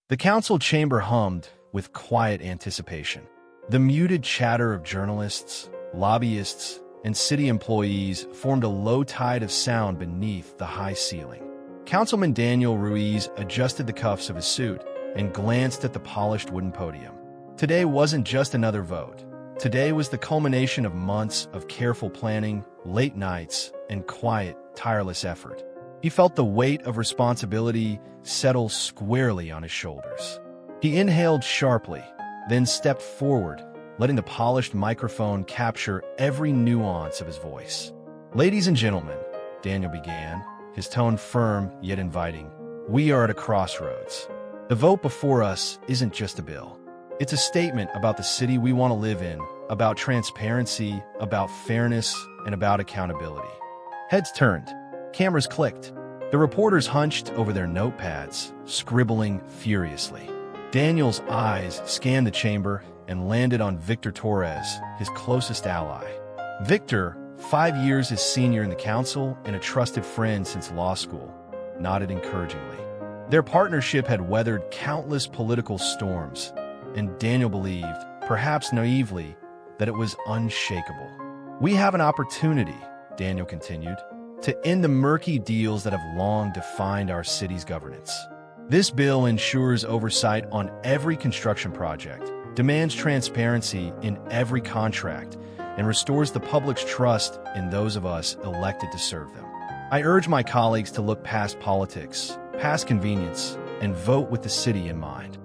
The council chamber hummed with quiet anticipation. The muted chatter of journalists, lobbyists, and city employees formed a low tide of sound beneath the high ceiling. Councilman Daniel Ruiz adjusted the cuffs of his suit and glanced at the polished wooden podium. Today wasn't just another vote. Today was the culmination of months of careful planning, late nights, and quiet, tireless effort. He felt the weight of responsibility settle squarely on his shoulders. He inhaled sharply, then stepped forward, letting the polished microphone capture every nuance of his voice. "Ladies and gentlemen," Daniel began, his tone firm yet inviting, "we are at a crossroads. The vote before us isn't just a bill. It's a statement about the city we want to live in, about transparency, about fairness, and about accountability." Heads turned. Cameras clicked. The reporters hunched over their notepads, scribbling furiously. Daniel's eyes scanned the chamber and landed on Victor Torres, his closest ally. Victor, 5 years his senior in the council and a trusted friend since law school, nodded encouragingly. Their partnership had weathered countless political storms, and Daniel believed, perhaps naively, that it was unshakable. "We have an opportunity," Daniel continued, "to end the murky deals that have long defined our city's governance. This bill ensures oversight on every construction project, demands transparency in every contract, and restores the public's trust in those of us elected to serve them. I urge my colleagues to look past politics, past convenience, and vote with the city in mind."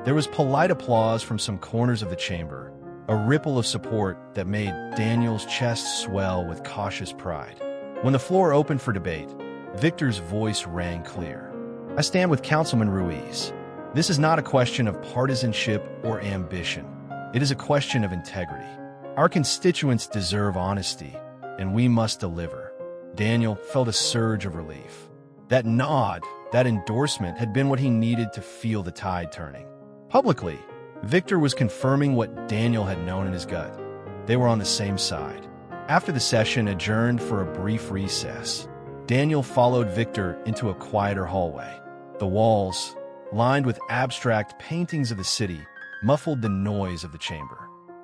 There was polite applause from some corners of the chamber, a ripple of support that made Daniel's chest swell with cautious pride. When the floor opened for debate, Victor's voice rang clear. "I stand with Councilman Ruiz. This is not a question of partisanship or ambition. It is a question of integrity. Our constituents deserve honesty, and we must deliver." Daniel felt a surge of relief. That nod, that endorsement had been what he needed to feel the tide turning. Publicly, Victor was confirming what Daniel had known in his gut. They were on the same side. After the session adjourned for a brief recess, Daniel followed Victor into a quieter hallway. The walls, lined with abstract paintings of the city, muffled the noise of the chamber.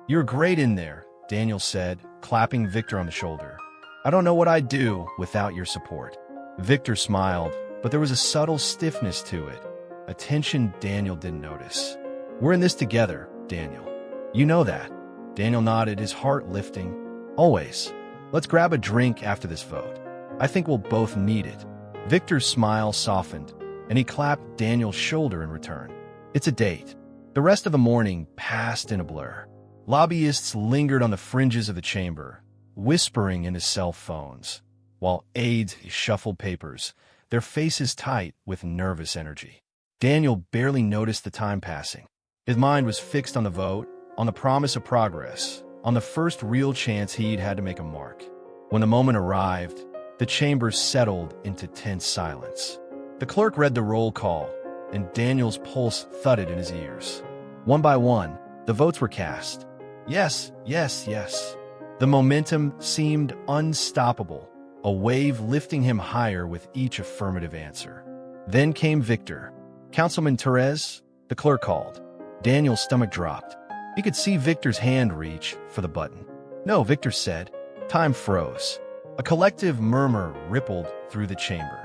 "You're great in there," Daniel said, clapping Victor on the shoulder. "I don't know what I'd do without your support." Victor smiled, but there was a subtle stiffness to it, a tension Daniel didn't notice. "We're in this together, Daniel. You know that." Daniel nodded, his heart lifting. "Always. Let's grab a drink after this vote. I think we'll both need it." Victor's smile softened, and he clapped Daniel's shoulder in return. "It's a date." The rest of the morning passed in a blur. Lobbyists lingered on the fringes of the chamber, whispering into cell phones, while aides shuffled papers, their faces tight with nervous energy. Daniel barely noticed the time passing. His mind was fixed on the vote, on the promise of progress, on the first real chance he'd had to make a mark. When the moment arrived, the chamber settled into tense silence. The clerk read the roll call, and Daniel's pulse thudded in his ears. One by one, the votes were cast. Yes, yes, yes. The momentum seemed unstoppable, a wave lifting him higher with each affirmative answer. Then came Victor. "Councilman Torres," the clerk called. Daniel's stomach dropped. He could see Victor's hand reach for the button. "No," Victor said. Time froze. A collective murmur rippled through the chamber.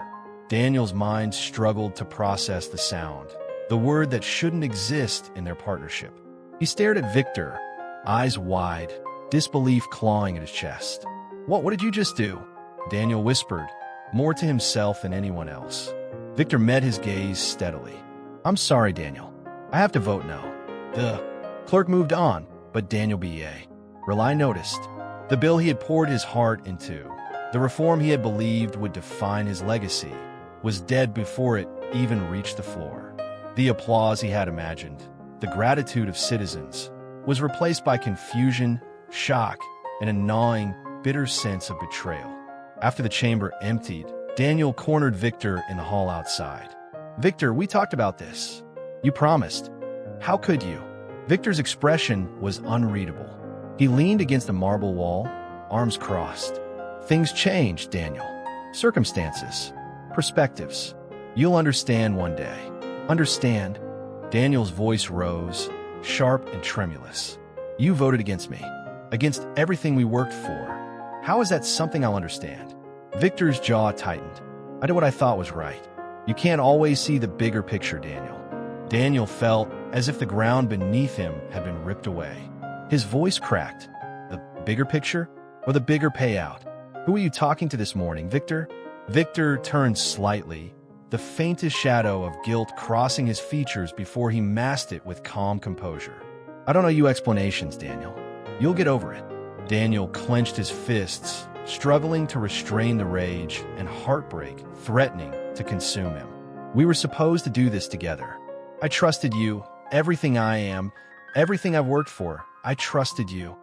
Daniel's mind struggled to process the sound, the word that shouldn't exist in their partnership. He stared at Victor, eyes wide, disbelief clawing at his chest. What did you just do?" Daniel whispered, more to himself than anyone else. Victor met his gaze steadily. "I'm sorry, Daniel. I have to vote no." The clerk moved on, but Daniel B.A. Rely noticed. The bill he had poured his heart into, the reform he had believed would define his legacy, was dead before it even reached the floor. The applause he had imagined, the gratitude of citizens, was replaced by confusion, shock, and a gnawing, bitter sense of betrayal. After the chamber emptied, Daniel cornered Victor in the hall outside. "Victor, we talked about this. You promised. How could you?" Victor's expression was unreadable. He leaned against the marble wall, arms crossed. "Things changed, Daniel. Circumstances. Perspectives. You'll understand one day. Understand?" Daniel's voice rose, sharp and tremulous. You voted against me, against everything we worked for. How is that something I'll understand? Victor's jaw tightened. I did what I thought was right. You can't always see the bigger picture, Daniel. Daniel felt as if the ground beneath him had been ripped away. His voice cracked. The bigger picture or the bigger payout? Who are you talking to this morning, Victor? Victor turned slightly, the faintest shadow of guilt crossing his features before he masked it with calm composure. I don't owe you explanations, Daniel. You'll get over it. Daniel clenched his fists, struggling to restrain the rage and heartbreak threatening to consume him. We were supposed to do this together. I trusted you, everything I am, everything I've worked for. I trusted you.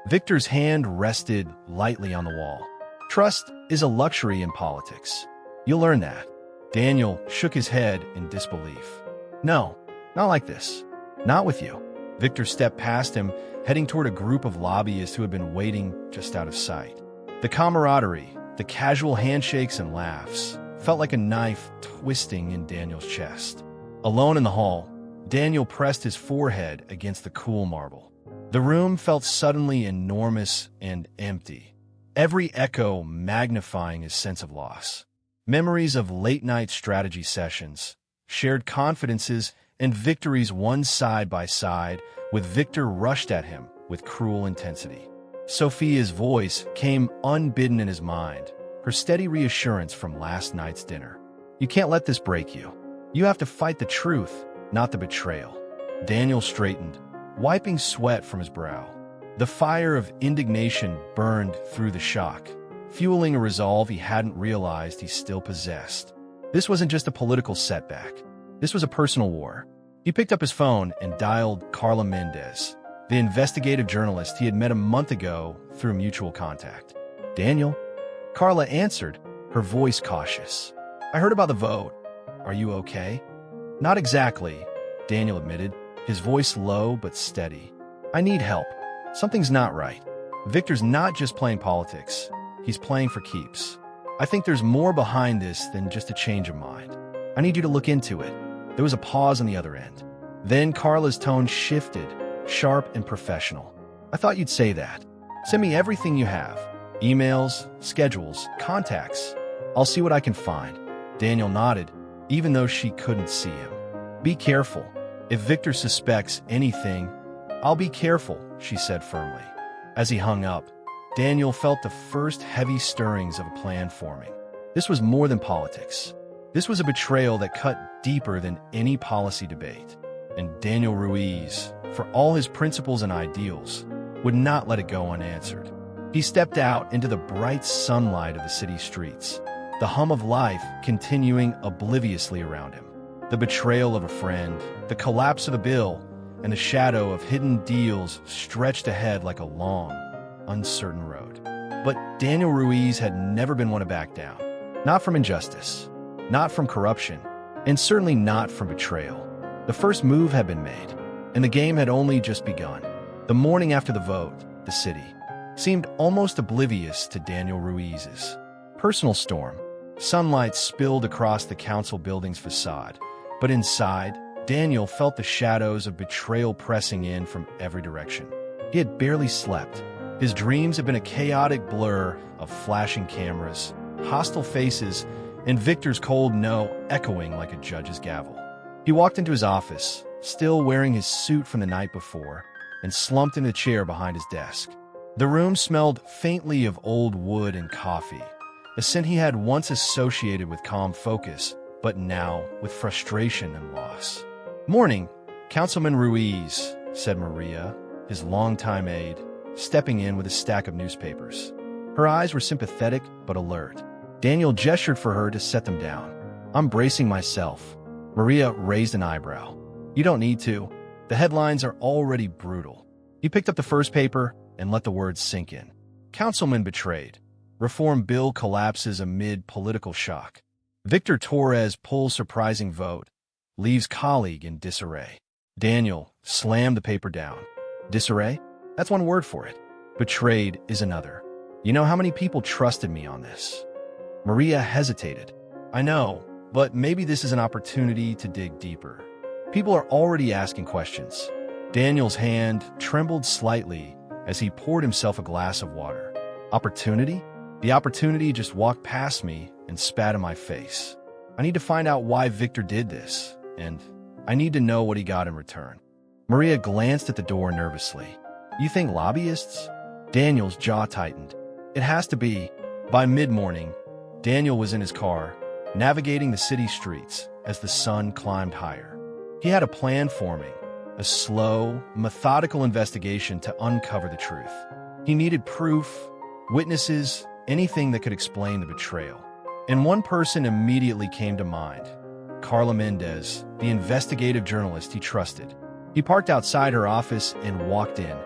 Victor's hand rested lightly on the wall. Trust is a luxury in politics. You'll learn that. Daniel shook his head in disbelief. No, not like this. Not with you. Victor stepped past him, heading toward a group of lobbyists who had been waiting just out of sight. The camaraderie, the casual handshakes and laughs, felt like a knife twisting in Daniel's chest. Alone in the hall, Daniel pressed his forehead against the cool marble. The room felt suddenly enormous and empty, every echo magnifying his sense of loss. Memories of late-night strategy sessions, shared confidences, and victories won side by side, with Victor rushed at him with cruel intensity. Sophia's voice came unbidden in his mind, her steady reassurance from last night's dinner. You can't let this break you. You have to fight the truth, not the betrayal. Daniel straightened, wiping sweat from his brow. The fire of indignation burned through the shock, fueling a resolve he hadn't realized he still possessed. This wasn't just a political setback. This was a personal war. He picked up his phone and dialed Carla Mendez, the investigative journalist he had met a month ago through mutual contact. Daniel? Carla answered, her voice cautious. I heard about the vote. Are you okay? Not exactly, Daniel admitted, his voice low but steady. I need help. Something's not right. Victor's not just playing politics. He's playing for keeps. I think there's more behind this than just a change of mind. I need you to look into it. There was a pause on the other end. Then Carla's tone shifted, sharp and professional. I thought you'd say that. Send me everything you have. Emails, schedules, contacts. I'll see what I can find. Daniel nodded, even though she couldn't see him. Be careful. If Victor suspects anything, I'll be careful, she said firmly. As he hung up, Daniel felt the first heavy stirrings of a plan forming. This was more than politics. This was a betrayal that cut deeper than any policy debate. And Daniel Ruiz, for all his principles and ideals, would not let it go unanswered. He stepped out into the bright sunlight of the city streets, the hum of life continuing obliviously around him. The betrayal of a friend, the collapse of a bill, and the shadow of hidden deals stretched ahead like a long, uncertain road. But Daniel Ruiz had never been one to back down. Not from injustice, not from corruption, and certainly not from betrayal. The first move had been made, and the game had only just begun. The morning after the vote, the city seemed almost oblivious to Daniel Ruiz's personal storm. Sunlight spilled across the council building's facade, but inside, Daniel felt the shadows of betrayal pressing in from every direction. He had barely slept. His dreams had been a chaotic blur of flashing cameras, hostile faces, and Victor's cold no echoing like a judge's gavel. He walked into his office, still wearing his suit from the night before, and slumped in a chair behind his desk. The room smelled faintly of old wood and coffee, a scent he had once associated with calm focus, but now with frustration and loss. Morning, Councilman Ruiz, said Maria, his longtime aide, stepping in with a stack of newspapers. Her eyes were sympathetic but alert. Daniel gestured for her to set them down. I'm bracing myself. Maria raised an eyebrow. You don't need to. The headlines are already brutal. He picked up the first paper and let the words sink in. Councilman betrayed. Reform bill collapses amid political shock. Victor Torres pulls surprising vote. Leaves colleague in disarray. Daniel slammed the paper down. Disarray? That's one word for it. Betrayed is another. You know how many people trusted me on this? Maria hesitated. I know, but maybe this is an opportunity to dig deeper. People are already asking questions. Daniel's hand trembled slightly as he poured himself a glass of water. Opportunity? The opportunity just walked past me and spat in my face. I need to find out why Victor did this, and I need to know what he got in return. Maria glanced at the door nervously. You think lobbyists? Daniel's jaw tightened. It has to be. By mid-morning, Daniel was in his car, navigating the city streets as the sun climbed higher. He had a plan forming, a slow, methodical investigation to uncover the truth. He needed proof, witnesses, anything that could explain the betrayal. And one person immediately came to mind. Carla Mendez, the investigative journalist he trusted. He parked outside her office and walked in,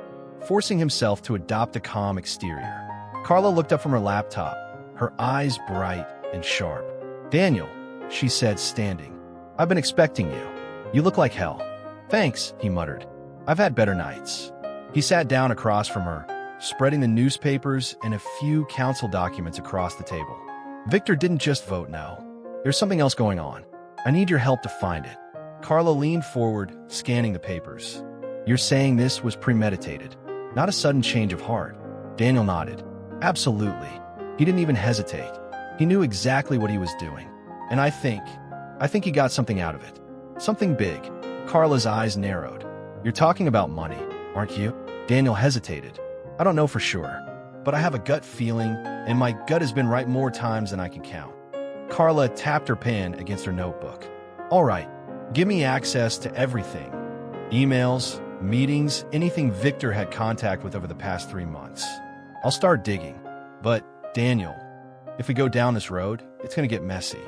forcing himself to adopt a calm exterior. Carla looked up from her laptop, her eyes bright and sharp. Daniel, she said, standing. I've been expecting you. You look like hell. Thanks, he muttered. I've had better nights. He sat down across from her, spreading the newspapers and a few council documents across the table. Victor didn't just vote no. There's something else going on. I need your help to find it. Carla leaned forward, scanning the papers. You're saying this was premeditated, not a sudden change of heart? Daniel nodded. Absolutely. He didn't even hesitate. He knew exactly what he was doing. And I think he got something out of it. Something big. Carla's eyes narrowed. You're talking about money, aren't you? Daniel hesitated. I don't know for sure, but I have a gut feeling, and my gut has been right more times than I can count. Carla tapped her pen against her notebook. All right, give me access to everything. Emails, meetings, anything Victor had contact with over the past 3 months. I'll start digging. But, Daniel, if we go down this road, it's going to get messy.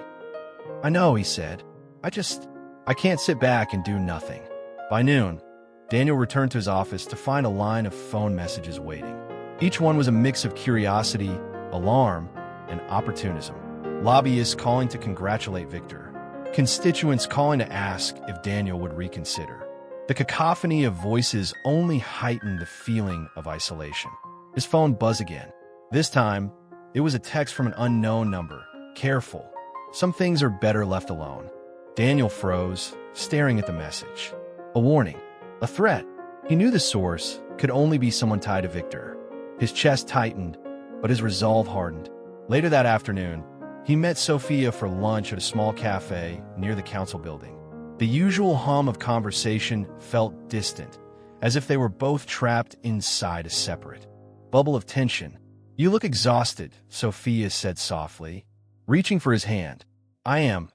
I know, he said. I can't sit back and do nothing. By noon, Daniel returned to his office to find a line of phone messages waiting. Each one was a mix of curiosity, alarm, and opportunism. Lobbyists calling to congratulate Victor. Constituents calling to ask if Daniel would reconsider. The cacophony of voices only heightened the feeling of isolation. His phone buzzed again. This time, it was a text from an unknown number. Careful. Some things are better left alone. Daniel froze, staring at the message. A warning. A threat. He knew the source could only be someone tied to Victor. His chest tightened, but his resolve hardened. Later that afternoon, he met Sophia for lunch at a small cafe near the council building. The usual hum of conversation felt distant, as if they were both trapped inside a separate bubble of tension. You look exhausted, Sophia said softly, reaching for his hand. I am,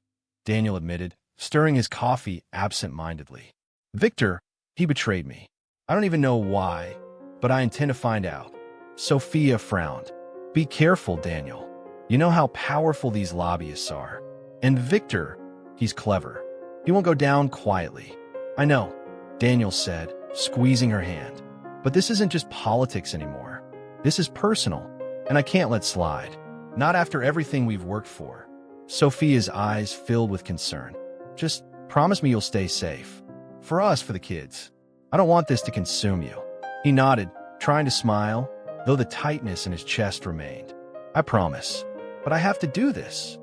Daniel admitted, stirring his coffee absent-mindedly. Victor, he betrayed me. I don't even know why, but I intend to find out. Sophia frowned. Be careful, Daniel. You know how powerful these lobbyists are. And Victor, he's clever. He won't go down quietly. I know, Daniel said, squeezing her hand. But this isn't just politics anymore. This is personal, and I can't let slide. Not after everything we've worked for. Sophia's eyes filled with concern. Just promise me you'll stay safe. For us, for the kids. I don't want this to consume you. He nodded, trying to smile, though the tightness in his chest remained. I promise. But I have to do this.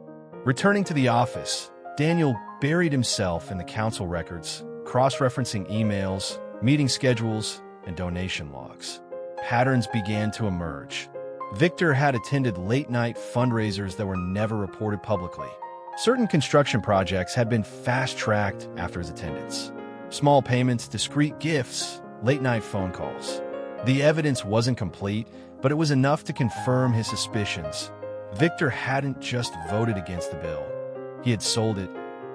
Returning to the office, Daniel buried himself in the council records, cross-referencing emails, meeting schedules, and donation logs. Patterns began to emerge. Victor had attended late-night fundraisers that were never reported publicly. Certain construction projects had been fast-tracked after his attendance. Small payments, discreet gifts, late-night phone calls. The evidence wasn't complete, but it was enough to confirm his suspicions. Victor hadn't just voted against the bill. He had sold it,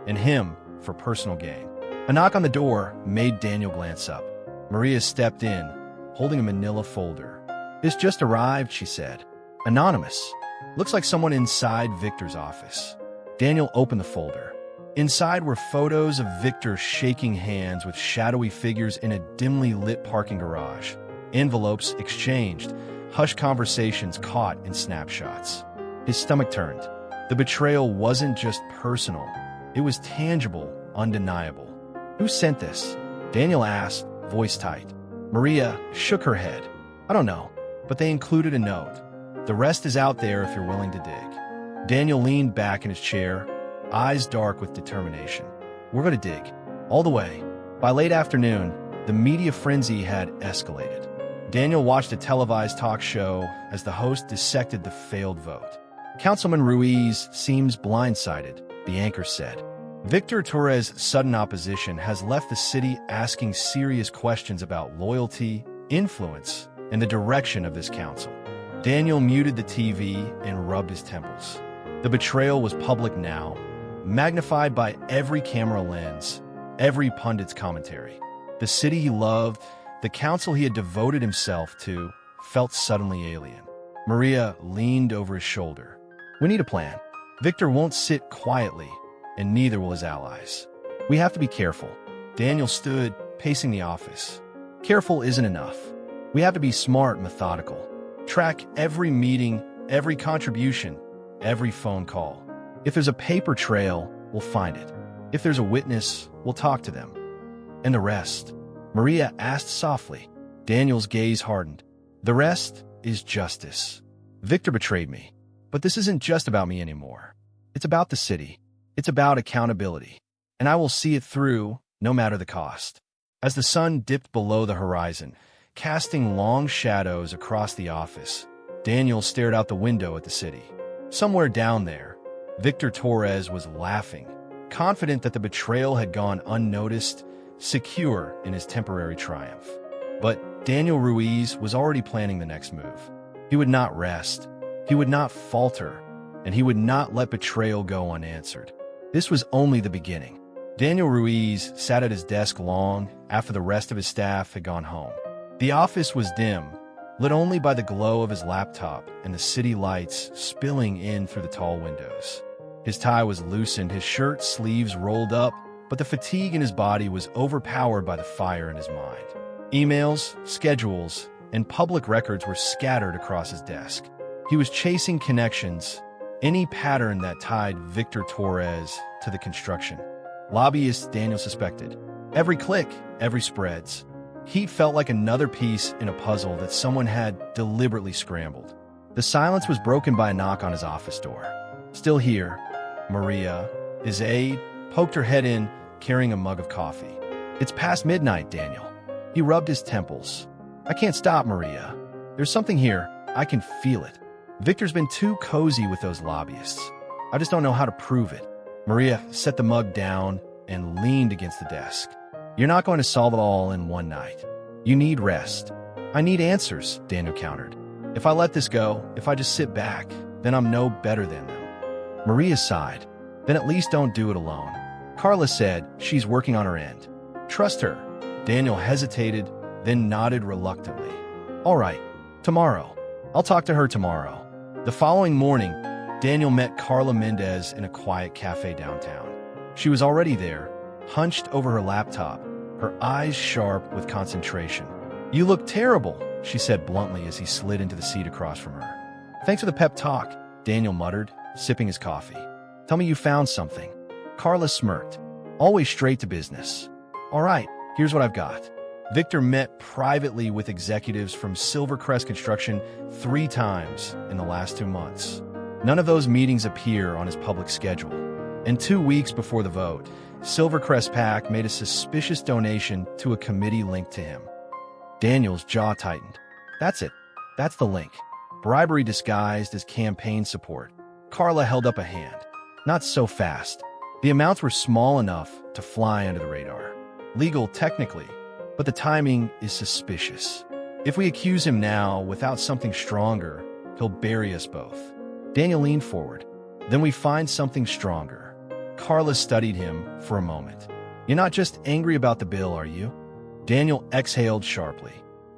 and him, for personal gain. A knock on the door made Daniel glance up. Maria stepped in, holding a manila folder. This just arrived, she said. Anonymous. Looks like someone inside Victor's office. Daniel opened the folder. Inside were photos of Victor shaking hands with shadowy figures in a dimly lit parking garage. Envelopes exchanged, hushed conversations caught in snapshots. His stomach turned. The betrayal wasn't just personal. It was tangible, undeniable. Who sent this? Daniel asked, voice tight. Maria shook her head. I don't know, but they included a note. The rest is out there if you're willing to dig. Daniel leaned back in his chair, eyes dark with determination. We're going to dig. All the way. By late afternoon, the media frenzy had escalated. Daniel watched a televised talk show as the host dissected the failed vote. Councilman Ruiz seems blindsided, the anchor said. Victor Torres' sudden opposition has left the city asking serious questions about loyalty, influence, and the direction of this council. Daniel muted the TV and rubbed his temples. The betrayal was public now, magnified by every camera lens, every pundit's commentary. The city he loved, the council he had devoted himself to, felt suddenly alien. Maria leaned over his shoulder. We need a plan. Victor won't sit quietly, and neither will his allies. We have to be careful. Daniel stood, pacing the office. Careful isn't enough. We have to be smart, methodical. Track every meeting, every contribution, every phone call. If there's a paper trail, we'll find it. If there's a witness, we'll talk to them. And the rest? Maria asked softly. Daniel's gaze hardened. The rest is justice. Victor betrayed me. But this isn't just about me anymore. It's about the city. It's about accountability. And I will see it through, no matter the cost. As the sun dipped below the horizon, casting long shadows across the office, Daniel stared out the window at the city. Somewhere down there, Victor Torres was laughing, confident that the betrayal had gone unnoticed, secure in his temporary triumph. But Daniel Ruiz was already planning the next move. He would not rest, he would not falter, and he would not let betrayal go unanswered. This was only the beginning. Daniel Ruiz sat at his desk long after the rest of his staff had gone home. The office was dim, lit only by the glow of his laptop and the city lights spilling in through the tall windows. His tie was loosened, his shirt sleeves rolled up, but the fatigue in his body was overpowered by the fire in his mind. Emails, schedules, and public records were scattered across his desk. He was chasing connections, any pattern that tied Victor Torres to the construction. Lobbyists, Daniel suspected. Every click, every spreads. He felt like another piece in a puzzle that someone had deliberately scrambled. The silence was broken by a knock on his office door. Still here, Maria, his aide, poked her head in, carrying a mug of coffee. It's past midnight, Daniel. He rubbed his temples. I can't stop, Maria. There's something here. I can feel it. Victor's been too cozy with those lobbyists. I just don't know how to prove it. Maria set the mug down and leaned against the desk. You're not going to solve it all in one night. You need rest. I need answers, Daniel countered. If I let this go, if I just sit back, then I'm no better than them. Maria sighed. Then at least don't do it alone. Carla said she's working on her end. Trust her. Daniel hesitated, then nodded reluctantly. All right, tomorrow. I'll talk to her tomorrow. The following morning, Daniel met Carla Mendez in a quiet cafe downtown. She was already there, hunched over her laptop, her eyes sharp with concentration. You look terrible, she said bluntly as he slid into the seat across from her. Thanks for the pep talk, Daniel muttered, sipping his coffee. Tell me you found something. Carla smirked. Always straight to business. All right, here's what I've got. Victor met privately with executives from Silvercrest Construction 3 times in the last 2 months. None of those meetings appear on his public schedule. And 2 weeks before the vote, Silvercrest PAC made a suspicious donation to a committee linked to him. Daniel's jaw tightened. That's it. That's the link. Bribery disguised as campaign support. Carla held up a hand. Not so fast. The amounts were small enough to fly under the radar. Legal, technically, but the timing is suspicious. If we accuse him now without something stronger, he'll bury us both. Daniel leaned forward. Then we find something stronger. Carla studied him for a moment. You're not just angry about the bill, are you? Daniel exhaled sharply.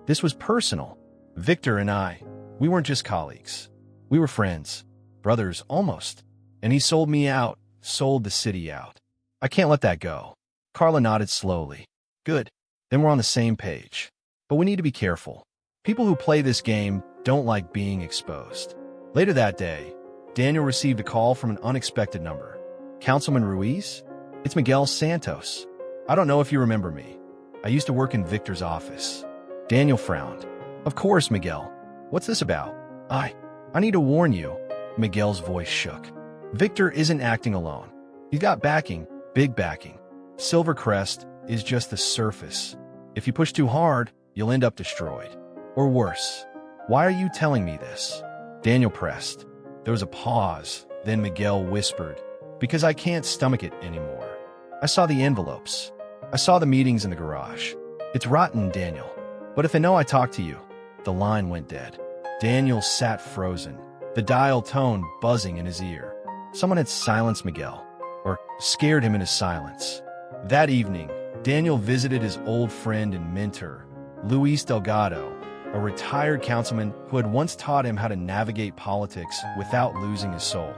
This was personal. Victor and I, we weren't just colleagues. We were friends. Brothers, almost. And he sold me out, sold the city out. I can't let that go. Carla nodded slowly. Good. Then we're on the same page. But we need to be careful. People who play this game don't like being exposed. Later that day, Daniel received a call from an unexpected number. Councilman Ruiz? It's Miguel Santos. I don't know if you remember me. I used to work in Victor's office. Daniel frowned. Of course, Miguel. What's this about? I need to warn you. Miguel's voice shook. Victor isn't acting alone. He's got backing, big backing. Silvercrest is just the surface. If you push too hard, you'll end up destroyed. Or worse. Why are you telling me this? Daniel pressed. There was a pause, then Miguel whispered, because I can't stomach it anymore. I saw the envelopes. I saw the meetings in the garage. It's rotten, Daniel. But if they know I talked to you, the line went dead. Daniel sat frozen, the dial tone buzzing in his ear. Someone had silenced Miguel, or scared him into silence. That evening, Daniel visited his old friend and mentor, Luis Delgado, a retired councilman who had once taught him how to navigate politics without losing his soul.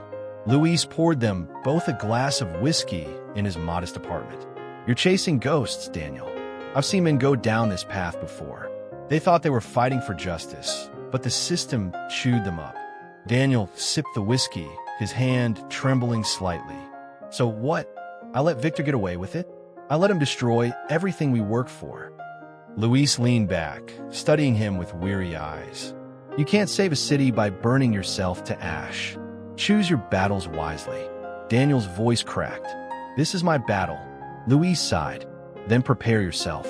Luis poured them both a glass of whiskey in his modest apartment. You're chasing ghosts, Daniel. I've seen men go down this path before. They thought they were fighting for justice, but the system chewed them up. Daniel sipped the whiskey, his hand trembling slightly. So what? I let Victor get away with it? I let him destroy everything we worked for. Luis leaned back, studying him with weary eyes. You can't save a city by burning yourself to ash. Choose your battles wisely. Daniel's voice cracked. This is my battle. Luis sighed. Then prepare yourself.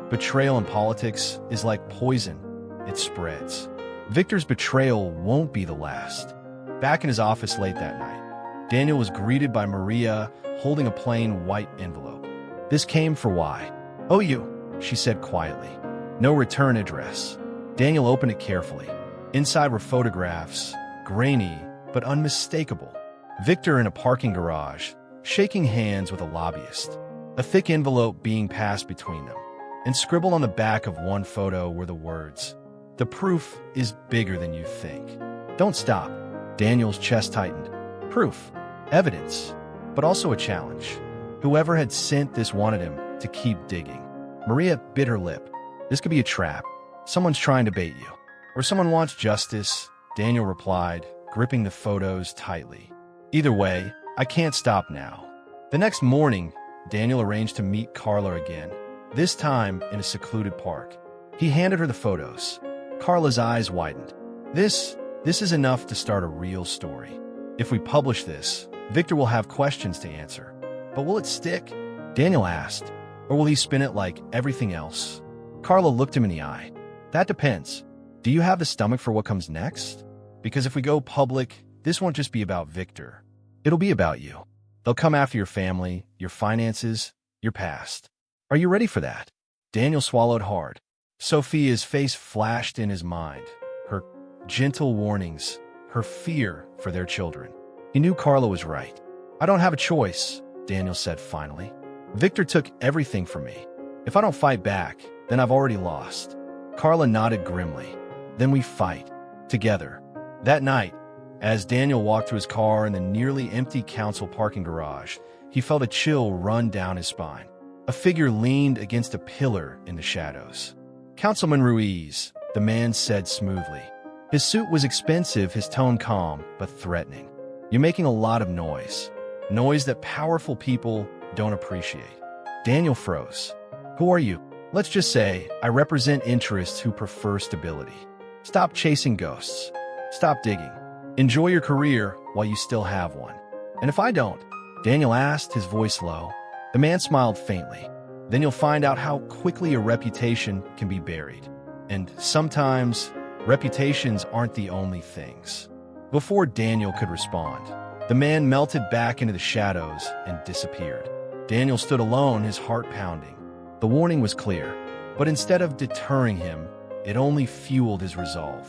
Betrayal in politics is like poison. It spreads. Victor's betrayal won't be the last. Back in his office late that night, Daniel was greeted by Maria holding a plain white envelope. This came for why. Oh, you, she said quietly. No return address. Daniel opened it carefully. Inside were photographs, grainy but unmistakable. Victor in a parking garage, shaking hands with a lobbyist. A thick envelope being passed between them. And scribbled on the back of one photo were the words, "The proof is bigger than you think." Don't stop. Daniel's chest tightened. Proof. Evidence. But also a challenge. Whoever had sent this wanted him to keep digging. Maria bit her lip. This could be a trap. Someone's trying to bait you. Or someone wants justice, Daniel replied, gripping the photos tightly. Either way, I can't stop now. The next morning, Daniel arranged to meet Carla again, this time in a secluded park. He handed her the photos. Carla's eyes widened. This is enough to start a real story. If we publish this, Victor will have questions to answer. But will it stick? Daniel asked. Or will he spin it like everything else? Carla looked him in the eye. That depends. Do you have the stomach for what comes next? Because if we go public, this won't just be about Victor. It'll be about you. They'll come after your family, your finances, your past. Are you ready for that? Daniel swallowed hard. Sophia's face flashed in his mind. Her gentle warnings, her fear for their children. He knew Carla was right. I don't have a choice, Daniel said finally. Victor took everything from me. If I don't fight back, then I've already lost. Carla nodded grimly. Then we fight. Together. That night, as Daniel walked to his car in the nearly empty council parking garage, he felt a chill run down his spine. A figure leaned against a pillar in the shadows. Councilman Ruiz, the man said smoothly. His suit was expensive, his tone calm, but threatening. You're making a lot of noise. Noise that powerful people don't appreciate. Daniel froze. Who are you? Let's just say I represent interests who prefer stability. Stop chasing ghosts. Stop digging. Enjoy your career while you still have one. And if I don't? Daniel asked, his voice low. The man smiled faintly. Then you'll find out how quickly a reputation can be buried. And sometimes, reputations aren't the only things. Before Daniel could respond, the man melted back into the shadows and disappeared. Daniel stood alone, his heart pounding. The warning was clear, but instead of deterring him, it only fueled his resolve.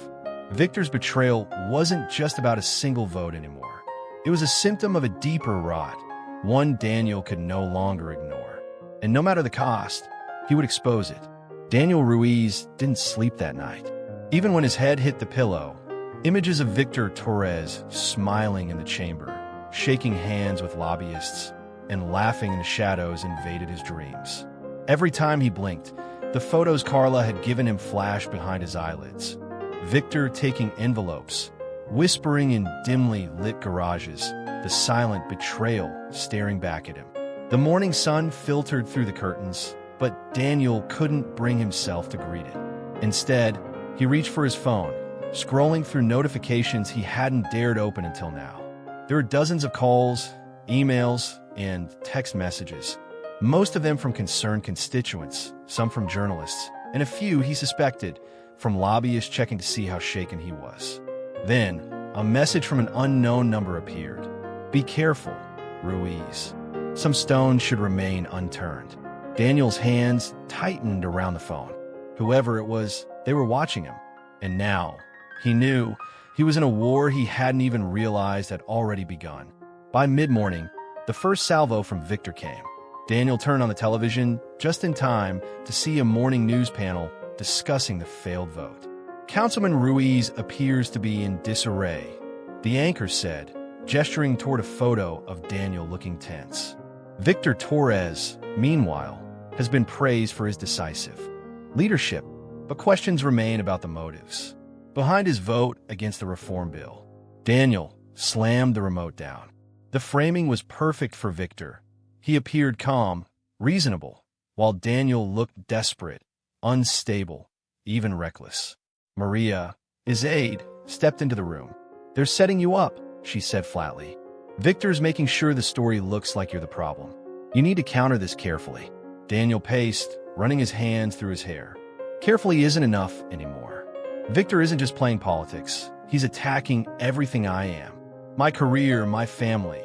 Victor's betrayal wasn't just about a single vote anymore. It was a symptom of a deeper rot, one Daniel could no longer ignore. And no matter the cost, he would expose it. Daniel Ruiz didn't sleep that night. Even when his head hit the pillow, images of Victor Torres smiling in the chamber, shaking hands with lobbyists, and laughing in the shadows invaded his dreams. Every time he blinked, the photos Carla had given him flashed behind his eyelids. Victor taking envelopes, whispering in dimly lit garages, the silent betrayal staring back at him. The morning sun filtered through the curtains, but Daniel couldn't bring himself to greet it. Instead, he reached for his phone, scrolling through notifications he hadn't dared open until now. There were dozens of calls, emails, and text messages, most of them from concerned constituents, some from journalists, and a few, he suspected, from lobbyists checking to see how shaken he was. Then, a message from an unknown number appeared. "Be careful, Ruiz. Some stones should remain unturned." Daniel's hands tightened around the phone. Whoever it was, they were watching him. And now, he knew he was in a war he hadn't even realized had already begun. By mid-morning, the first salvo from Victor came. Daniel turned on the television just in time to see a morning news panel discussing the failed vote. "Councilman Ruiz appears to be in disarray," the anchor said, gesturing toward a photo of Daniel looking tense. Victor Torres, meanwhile, has been praised for his decisive leadership, but questions remain about the motives behind his vote against the reform bill. Daniel slammed the remote down. The framing was perfect for Victor. He appeared calm, reasonable, while Daniel looked desperate, unstable, even reckless. Maria, his aide, stepped into the room. "They're setting you up," she said flatly. "Victor's making sure the story looks like you're the problem. You need to counter this carefully." Daniel paced, running his hands through his hair. Carefully isn't enough anymore. Victor isn't just playing politics. He's attacking everything I am. My career, my family.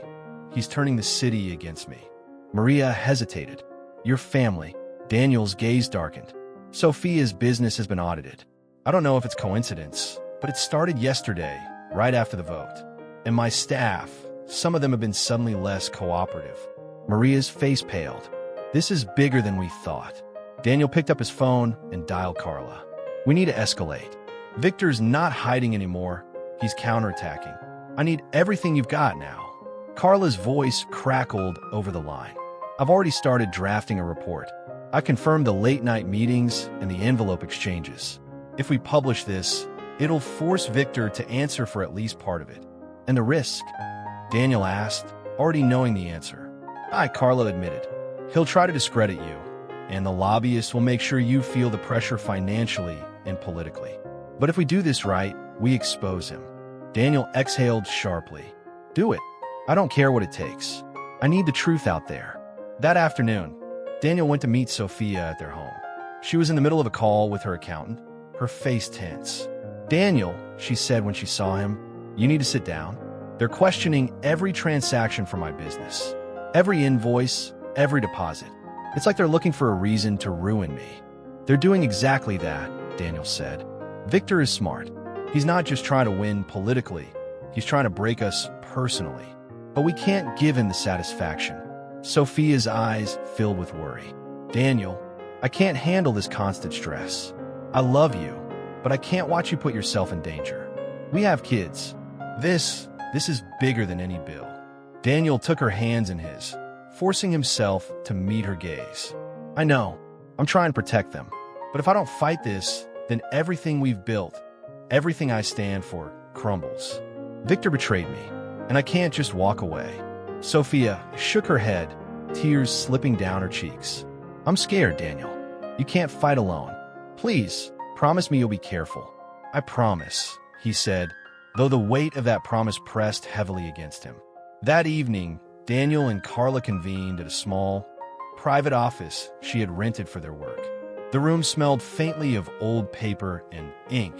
He's turning the city against me. Maria hesitated. "Your family." Daniel's gaze darkened. "Sophia's business has been audited. I don't know if it's coincidence, but it started yesterday, right after the vote. And my staff, some of them have been suddenly less cooperative." Maria's face paled. "This is bigger than we thought." Daniel picked up his phone and dialed Carla. "We need to escalate. Victor's not hiding anymore. He's counterattacking. I need everything you've got now." Carla's voice crackled over the line. "I've already started drafting a report. I confirmed the late-night meetings and the envelope exchanges. If we publish this, it'll force Victor to answer for at least part of it." "And the risk?" Daniel asked, already knowing the answer. Carla admitted. "He'll try to discredit you, and the lobbyists will make sure you feel the pressure financially and politically. But if we do this right, we expose him." Daniel exhaled sharply. "Do it. I don't care what it takes. I need the truth out there." That afternoon, Daniel went to meet Sophia at their home. She was in the middle of a call with her accountant, her face tense. "Daniel," she said when she saw him, "you need to sit down. They're questioning every transaction for my business. Every invoice, every deposit. It's like they're looking for a reason to ruin me." "They're doing exactly that," Daniel said. "Victor is smart. He's not just trying to win politically. He's trying to break us personally. But we can't give him the satisfaction." Sophia's eyes filled with worry. "Daniel, I can't handle this constant stress. I love you, but I can't watch you put yourself in danger. We have kids. This is bigger than any bill." Daniel took her hands in his, forcing himself to meet her gaze. "I know. I'm trying to protect them. But if I don't fight this, then everything we've built, everything I stand for, crumbles. Victor betrayed me, and I can't just walk away." Sophia shook her head, tears slipping down her cheeks. "I'm scared, Daniel. You can't fight alone. Please, promise me you'll be careful." "I promise," he said, though the weight of that promise pressed heavily against him. That evening, Daniel and Carla convened at a small, private office she had rented for their work. The room smelled faintly of old paper and ink,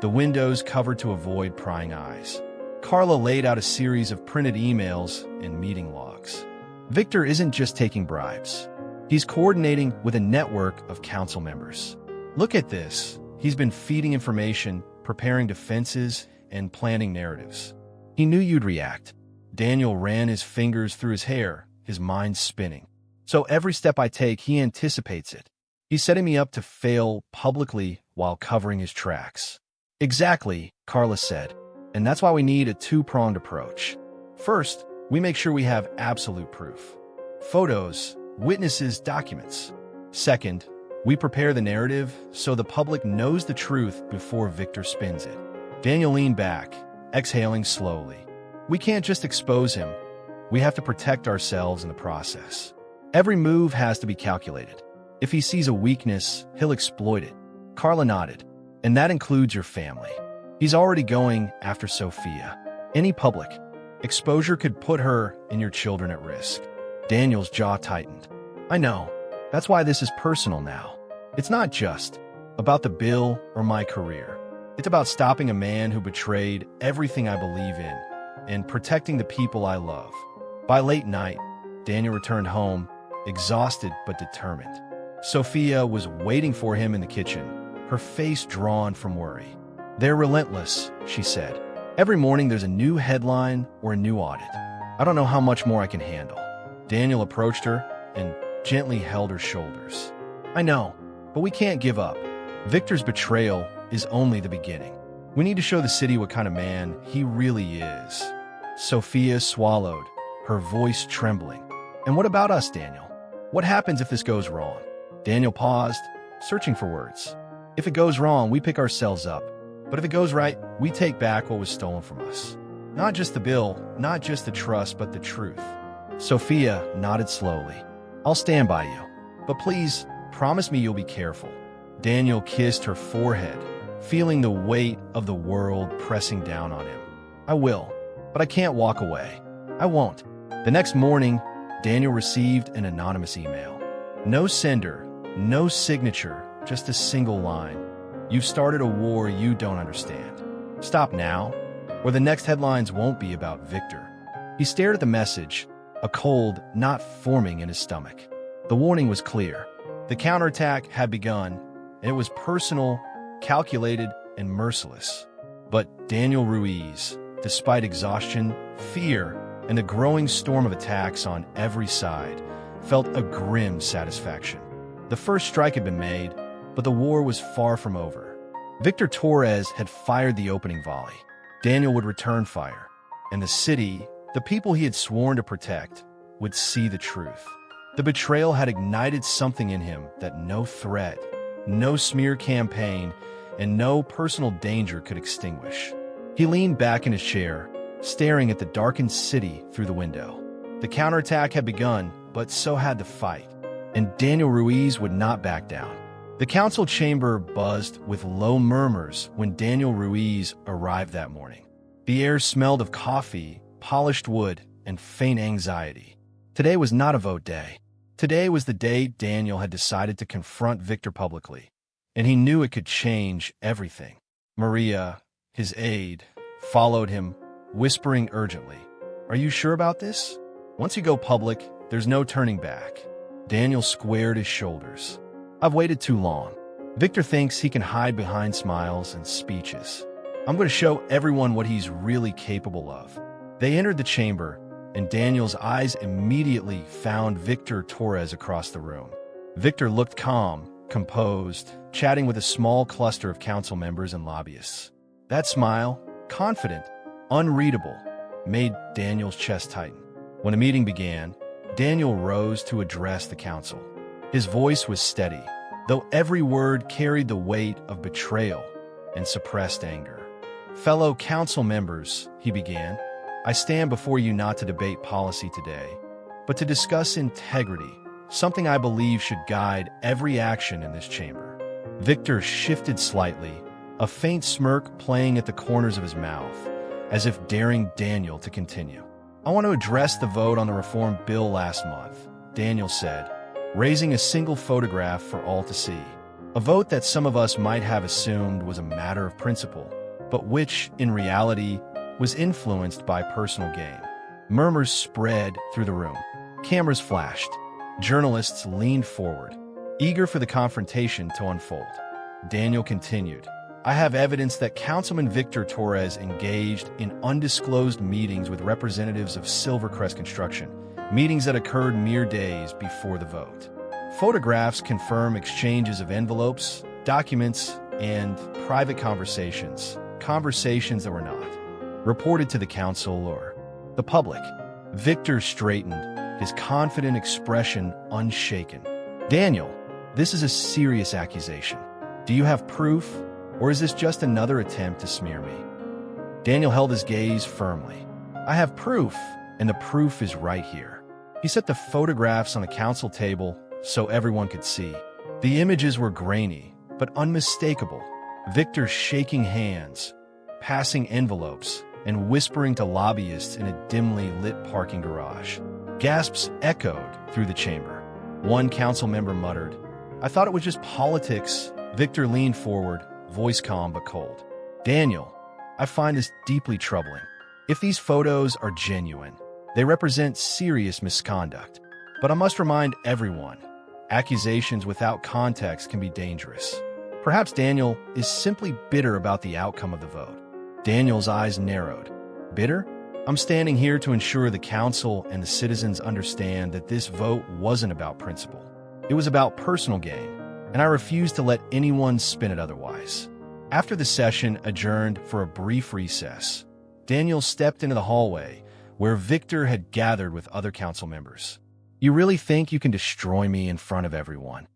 the windows covered to avoid prying eyes. Carla laid out a series of printed emails and meeting logs. Victor isn't just taking bribes. He's coordinating with a network of council members. Look at this. He's been feeding information, preparing defenses, and planning narratives. He knew you'd react. Daniel ran his fingers through his hair, his mind spinning. "So every step I take, he anticipates it. He's setting me up to fail publicly while covering his tracks." "Exactly," Carla said. "And that's why we need a two-pronged approach. First, we make sure we have absolute proof. Photos, witnesses, documents. Second, we prepare the narrative so the public knows the truth before Victor spins it." Daniel leaned back, exhaling slowly. "We can't just expose him. We have to protect ourselves in the process. Every move has to be calculated. If he sees a weakness, he'll exploit it." Carla nodded. "And that includes your family. He's already going after Sophia. Any public exposure could put her and your children at risk." Daniel's jaw tightened. I know. That's why this is personal now. It's not just about the bill or my career. It's about stopping a man who betrayed everything I believe in and protecting the people I love. By late night, Daniel returned home, exhausted but determined. Sophia was waiting for him in the kitchen, her face drawn from worry. "They're relentless," she said. "Every morning there's a new headline or a new audit. I don't know how much more I can handle." Daniel approached her and gently held her shoulders. "I know, but we can't give up. Victor's betrayal is only the beginning. We need to show the city what kind of man he really is." Sophia swallowed, her voice trembling. "And what about us, Daniel? What happens if this goes wrong?" Daniel paused, searching for words. "If it goes wrong, we pick ourselves up. But if it goes right, we take back what was stolen from us. Not just the bill, not just the trust, but the truth." Sophia nodded slowly. "I'll stand by you. But please, promise me you'll be careful." Daniel kissed her forehead, feeling the weight of the world pressing down on him. "I will, but I can't walk away. I won't." The next morning, Daniel received an anonymous email. No sender, no signature, just a single line. "You've started a war you don't understand. Stop now, or the next headlines won't be about Victor." He stared at the message, a cold knot forming in his stomach. The warning was clear. The counterattack had begun, and it was personal, calculated, and merciless. But Daniel Ruiz, despite exhaustion, fear, and the growing storm of attacks on every side, felt a grim satisfaction. The first strike had been made, but the war was far from over. Victor Torres had fired the opening volley. Daniel would return fire, and the city, the people he had sworn to protect, would see the truth. The betrayal had ignited something in him that no threat, no smear campaign, and no personal danger could extinguish. He leaned back in his chair, staring at the darkened city through the window. The counterattack had begun, but so had the fight, and Daniel Ruiz would not back down. The council chamber buzzed with low murmurs when Daniel Ruiz arrived that morning. The air smelled of coffee, polished wood, and faint anxiety. Today was not a vote day. Today was the day Daniel had decided to confront Victor publicly, and he knew it could change everything. Maria, his aide, followed him, whispering urgently, "Are you sure about this? Once you go public, there's no turning back." Daniel squared his shoulders. "I've waited too long. Victor thinks he can hide behind smiles and speeches. I'm going to show everyone what he's really capable of." They entered the chamber, and Daniel's eyes immediately found Victor Torres across the room. Victor looked calm, composed, chatting with a small cluster of council members and lobbyists. That smile, confident, unreadable, made Daniel's chest tighten. When the meeting began, Daniel rose to address the council. His voice was steady, though every word carried the weight of betrayal and suppressed anger. "Fellow council members," he began, "I stand before you not to debate policy today, but to discuss integrity, something I believe should guide every action in this chamber." Victor shifted slightly, a faint smirk playing at the corners of his mouth, as if daring Daniel to continue. "I want to address the vote on the reform bill last month," Daniel said, raising a single photograph for all to see. "A vote that some of us might have assumed was a matter of principle, but which, in reality, was influenced by personal gain." Murmurs spread through the room. Cameras flashed. Journalists leaned forward, eager for the confrontation to unfold. Daniel continued, "I have evidence that Councilman Victor Torres engaged in undisclosed meetings with representatives of Silvercrest Construction, meetings that occurred mere days before the vote. Photographs confirm exchanges of envelopes, documents, and private conversations that were not reported to the council or the public." Victor straightened, his confident expression unshaken. "Daniel, this is a serious accusation. Do you have proof, or is this just another attempt to smear me?" Daniel held his gaze firmly. "I have proof, and the proof is right here." He set the photographs on the council table so everyone could see. The images were grainy, but unmistakable. Victor shaking hands, passing envelopes, and whispering to lobbyists in a dimly lit parking garage. Gasps echoed through the chamber. One council member muttered. I thought it was just politics. Victor leaned forward, voice calm but cold. Daniel, I find this deeply troubling. If these photos are genuine, they represent serious misconduct. But I must remind everyone, accusations without context can be dangerous. Perhaps Daniel is simply bitter about the outcome of the vote. Daniel's eyes narrowed. Bitter? I'm standing here to ensure the council and the citizens understand that this vote wasn't about principle. It was about personal gain, and I refuse to let anyone spin it otherwise. After the session adjourned for a brief recess, Daniel stepped into the hallway where Victor had gathered with other council members. You really think you can destroy me in front of everyone?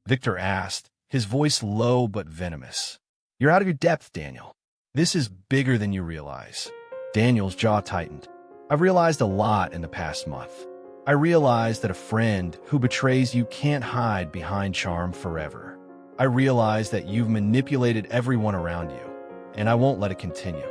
Victor asked, his voice low but venomous. You're out of your depth, Daniel. This is bigger than you realize. Daniel's jaw tightened. I've realized a lot in the past month. I realized that a friend who betrays you can't hide behind charm forever. I realized that you've manipulated everyone around you, and I won't let it continue.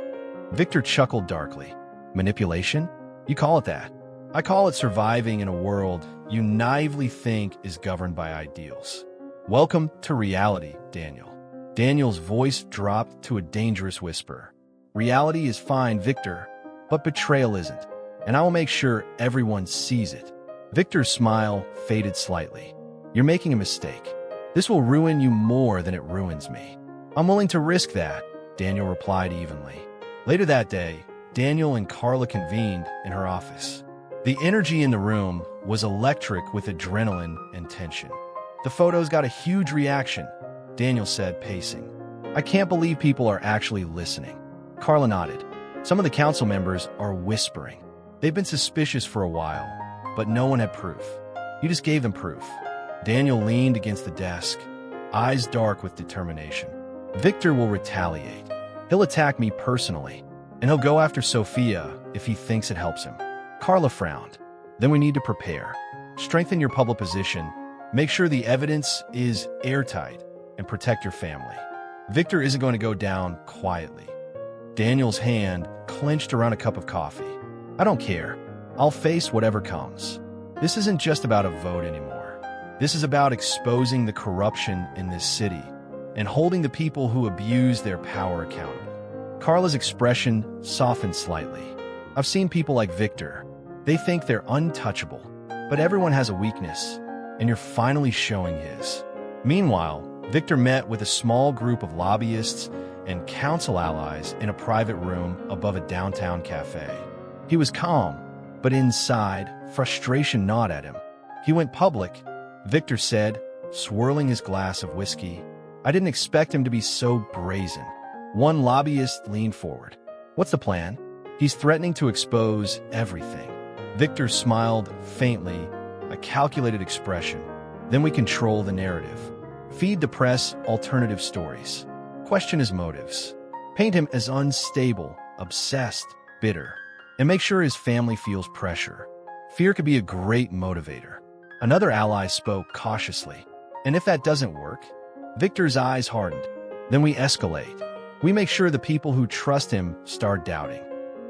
Victor chuckled darkly. Manipulation? You call it that? I call it surviving in a world you naively think is governed by ideals. Welcome to reality, Daniel. Daniel's voice dropped to a dangerous whisper. Reality is fine, Victor, but betrayal isn't, and I will make sure everyone sees it. Victor's smile faded slightly. You're making a mistake. This will ruin you more than it ruins me. I'm willing to risk that, Daniel replied evenly. Later that day, Daniel and Carla convened in her office. The energy in the room was electric with adrenaline and tension. The photos got a huge reaction, Daniel said, pacing. I can't believe people are actually listening. Carla nodded. Some of the council members are whispering. They've been suspicious for a while, but no one had proof. You just gave them proof. Daniel leaned against the desk, eyes dark with determination. Victor will retaliate. He'll attack me personally, and he'll go after Sophia if he thinks it helps him. Carla frowned. Then we need to prepare. Strengthen your public position, make sure the evidence is airtight, and protect your family. Victor isn't going to go down quietly. Daniel's hand clenched around a cup of coffee. I don't care. I'll face whatever comes. This isn't just about a vote anymore. This is about exposing the corruption in this city and holding the people who abuse their power accountable. Carla's expression softened slightly. I've seen people like Victor. They think they're untouchable, but everyone has a weakness, and you're finally showing his. Meanwhile, Victor met with a small group of lobbyists and council allies in a private room above a downtown cafe. He was calm, but inside, frustration gnawed at him. He went public, Victor said, swirling his glass of whiskey. I didn't expect him to be so brazen. One lobbyist leaned forward. What's the plan? He's threatening to expose everything. Victor smiled faintly, a calculated expression. Then we control the narrative. Feed the press alternative stories. Question his motives. Paint him as unstable, obsessed, bitter. And make sure his family feels pressure. Fear could be a great motivator. Another ally spoke cautiously. And if that doesn't work? Victor's eyes hardened. Then we escalate. We make sure the people who trust him start doubting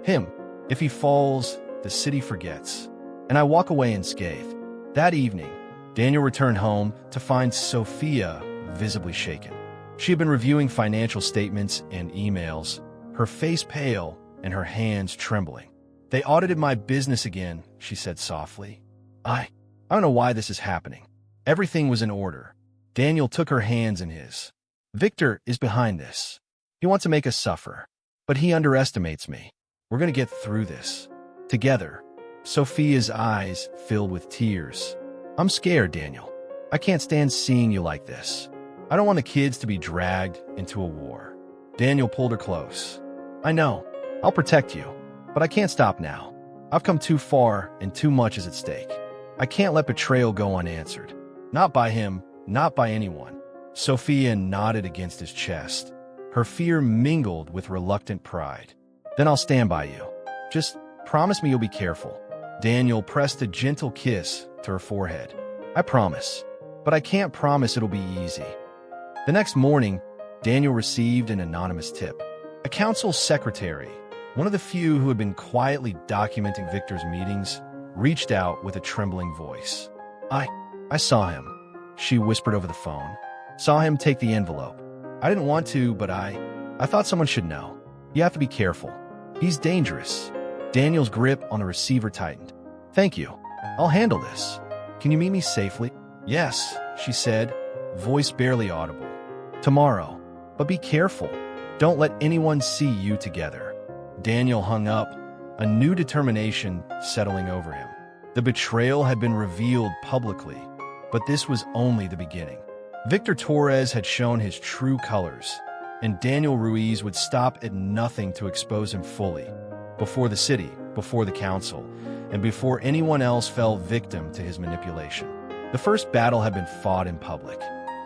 him. If he falls, the city forgets. And I walk away unscathed. That evening, Daniel returned home to find Sophia visibly shaken. She had been reviewing financial statements and emails, her face pale and her hands trembling. They audited my business again, she said softly. I don't know why this is happening. Everything was in order. Daniel took her hands in his. Victor is behind this. He wants to make us suffer, but he underestimates me. We're going to get through this. Together. Sophia's eyes filled with tears. I'm scared, Daniel. I can't stand seeing you like this. I don't want the kids to be dragged into a war. Daniel pulled her close. I know. I'll protect you. But I can't stop now. I've come too far and too much is at stake. I can't let betrayal go unanswered. Not by him, not by anyone. Sophia nodded against his chest. Her fear mingled with reluctant pride. Then I'll stand by you. Just promise me you'll be careful. Daniel pressed a gentle kiss to her forehead. I promise. But I can't promise it'll be easy. The next morning, Daniel received an anonymous tip. A council secretary, one of the few who had been quietly documenting Victor's meetings, reached out with a trembling voice. I saw him, she whispered over the phone. Saw him take the envelope. I didn't want to, but I thought someone should know. You have to be careful. He's dangerous. Daniel's grip on the receiver tightened. Thank you. I'll handle this. Can you meet me safely? Yes, she said, voice barely audible. Tomorrow. But be careful. Don't let anyone see you together. Daniel hung up, a new determination settling over him. The betrayal had been revealed publicly, but this was only the beginning. Victor Torres had shown his true colors, and Daniel Ruiz would stop at nothing to expose him fully, before the city, before the council, and before anyone else fell victim to his manipulation. The first battle had been fought in public.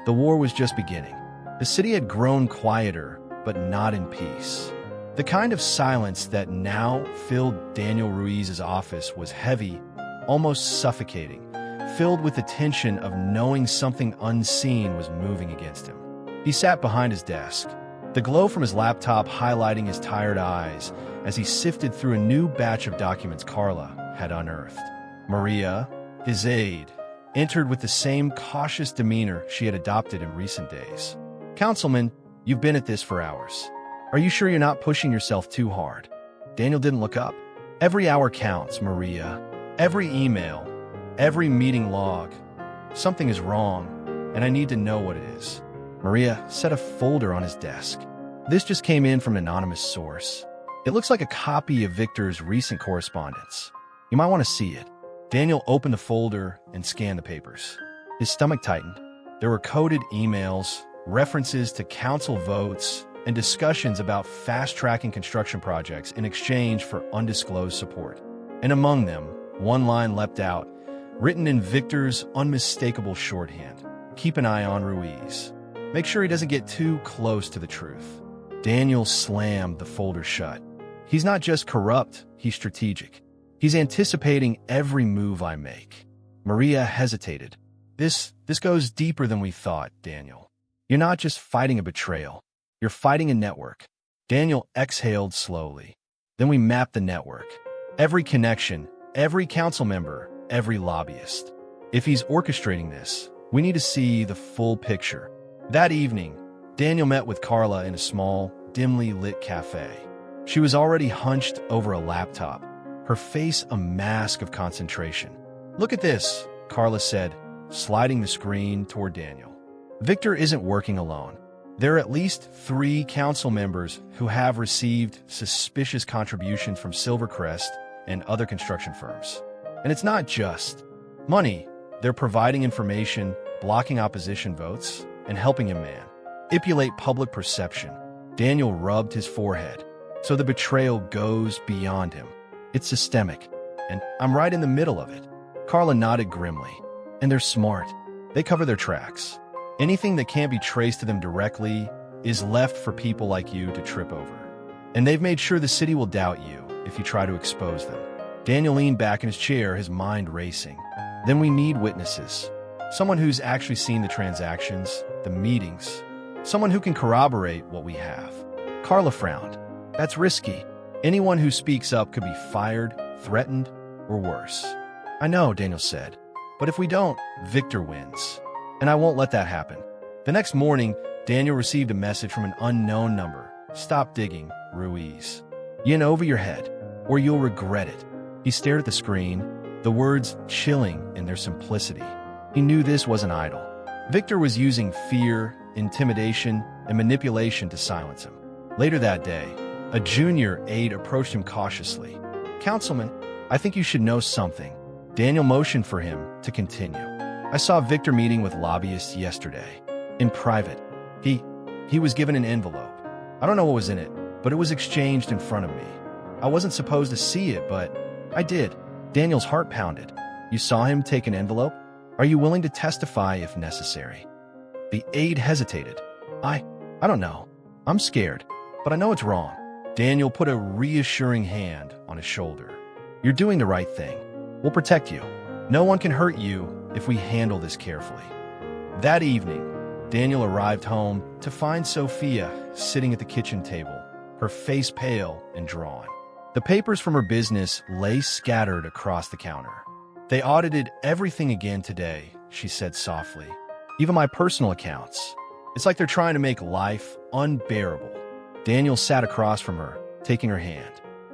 The war was just beginning. The city had grown quieter, but not in peace. The kind of silence that now filled Daniel Ruiz's office was heavy, almost suffocating, filled with the tension of knowing something unseen was moving against him. He sat behind his desk, the glow from his laptop highlighting his tired eyes as he sifted through a new batch of documents Carla had unearthed. Maria, his aide, entered with the same cautious demeanor she had adopted in recent days. Councilman, you've been at this for hours. Are you sure you're not pushing yourself too hard? Daniel didn't look up. Every hour counts, Maria. Every email, every meeting log. Something is wrong, and I need to know what it is. Maria set a folder on his desk. This just came in from an anonymous source. It looks like a copy of Victor's recent correspondence. You might want to see it. Daniel opened the folder and scanned the papers. His stomach tightened. There were coded emails, references to council votes, and discussions about fast-tracking construction projects in exchange for undisclosed support. And among them, one line leapt out, written in Victor's unmistakable shorthand. Keep an eye on Ruiz. Make sure he doesn't get too close to the truth. Daniel slammed the folder shut. He's not just corrupt, he's strategic. He's anticipating every move I make. Maria hesitated. This goes deeper than we thought, Daniel. You're not just fighting a betrayal. You're fighting a network. Daniel exhaled slowly. Then we mapped the network. Every connection, every council member, every lobbyist. If he's orchestrating this, we need to see the full picture. That evening, Daniel met with Carla in a small, dimly lit cafe. She was already hunched over a laptop, her face a mask of concentration. Look at this, Carla said, sliding the screen toward Daniel. Victor isn't working alone. There are at least 3 council members who have received suspicious contributions from Silvercrest and other construction firms. And it's not just money. They're providing information, blocking opposition votes, and helping him manipulate public perception. Daniel rubbed his forehead. So the betrayal goes beyond him. It's systemic, and I'm right in the middle of it. Carla nodded grimly. And they're smart. They cover their tracks. Anything that can't be traced to them directly is left for people like you to trip over. And they've made sure the city will doubt you if you try to expose them. Daniel leaned back in his chair, his mind racing. Then we need witnesses. Someone who's actually seen the transactions, the meetings. Someone who can corroborate what we have. Carla frowned. That's risky. Anyone who speaks up could be fired, threatened, or worse. I know, Daniel said. But if we don't, Victor wins. And I won't let that happen. The next morning, Daniel received a message from an unknown number. Stop digging, Ruiz. In over your head, or you'll regret it. He stared at the screen, the words chilling in their simplicity. He knew this wasn't idle. Victor was using fear, intimidation, and manipulation to silence him. Later that day, a junior aide approached him cautiously. Councilman, I think you should know something. Daniel motioned for him to continue. I saw Victor meeting with lobbyists yesterday. In private. He was given an envelope. I don't know what was in it, but it was exchanged in front of me. I wasn't supposed to see it, but I did. Daniel's heart pounded. You saw him take an envelope? Are you willing to testify if necessary? The aide hesitated. I don't know. I'm scared, but I know it's wrong. Daniel put a reassuring hand on his shoulder. You're doing the right thing. We'll protect you. No one can hurt you if we handle this carefully. That evening, Daniel arrived home to find Sophia sitting at the kitchen table, her face pale and drawn. The papers from her business lay scattered across the counter. They audited everything again today, she said softly. Even my personal accounts. It's like they're trying to make life unbearable. Daniel sat across from her, taking her hand.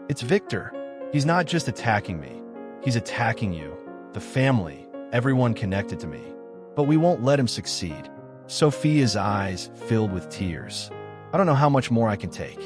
It's Victor. He's not just attacking me. He's attacking you, the family, everyone connected to me. But we won't let him succeed. Sophia's eyes filled with tears. I don't know how much more I can take.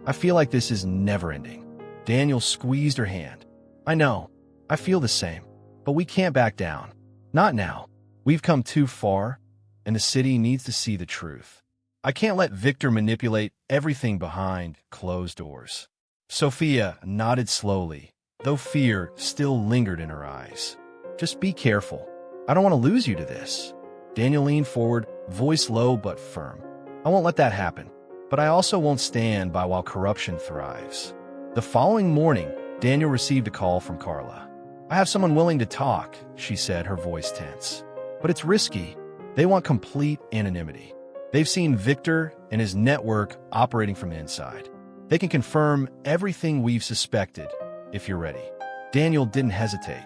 I feel like this is never ending. Daniel squeezed her hand. I know. I feel the same. But we can't back down. Not now. We've come too far, and the city needs to see the truth. I can't let Victor manipulate everything behind closed doors. Sophia nodded slowly, though fear still lingered in her eyes. Just be careful. I don't want to lose you to this. Daniel leaned forward, voice low but firm. I won't let that happen, but I also won't stand by while corruption thrives. The following morning, Daniel received a call from Carla. I have someone willing to talk, she said, her voice tense. But it's risky. They want complete anonymity. They've seen Victor and his network operating from inside. They can confirm everything we've suspected, if you're ready. Daniel didn't hesitate.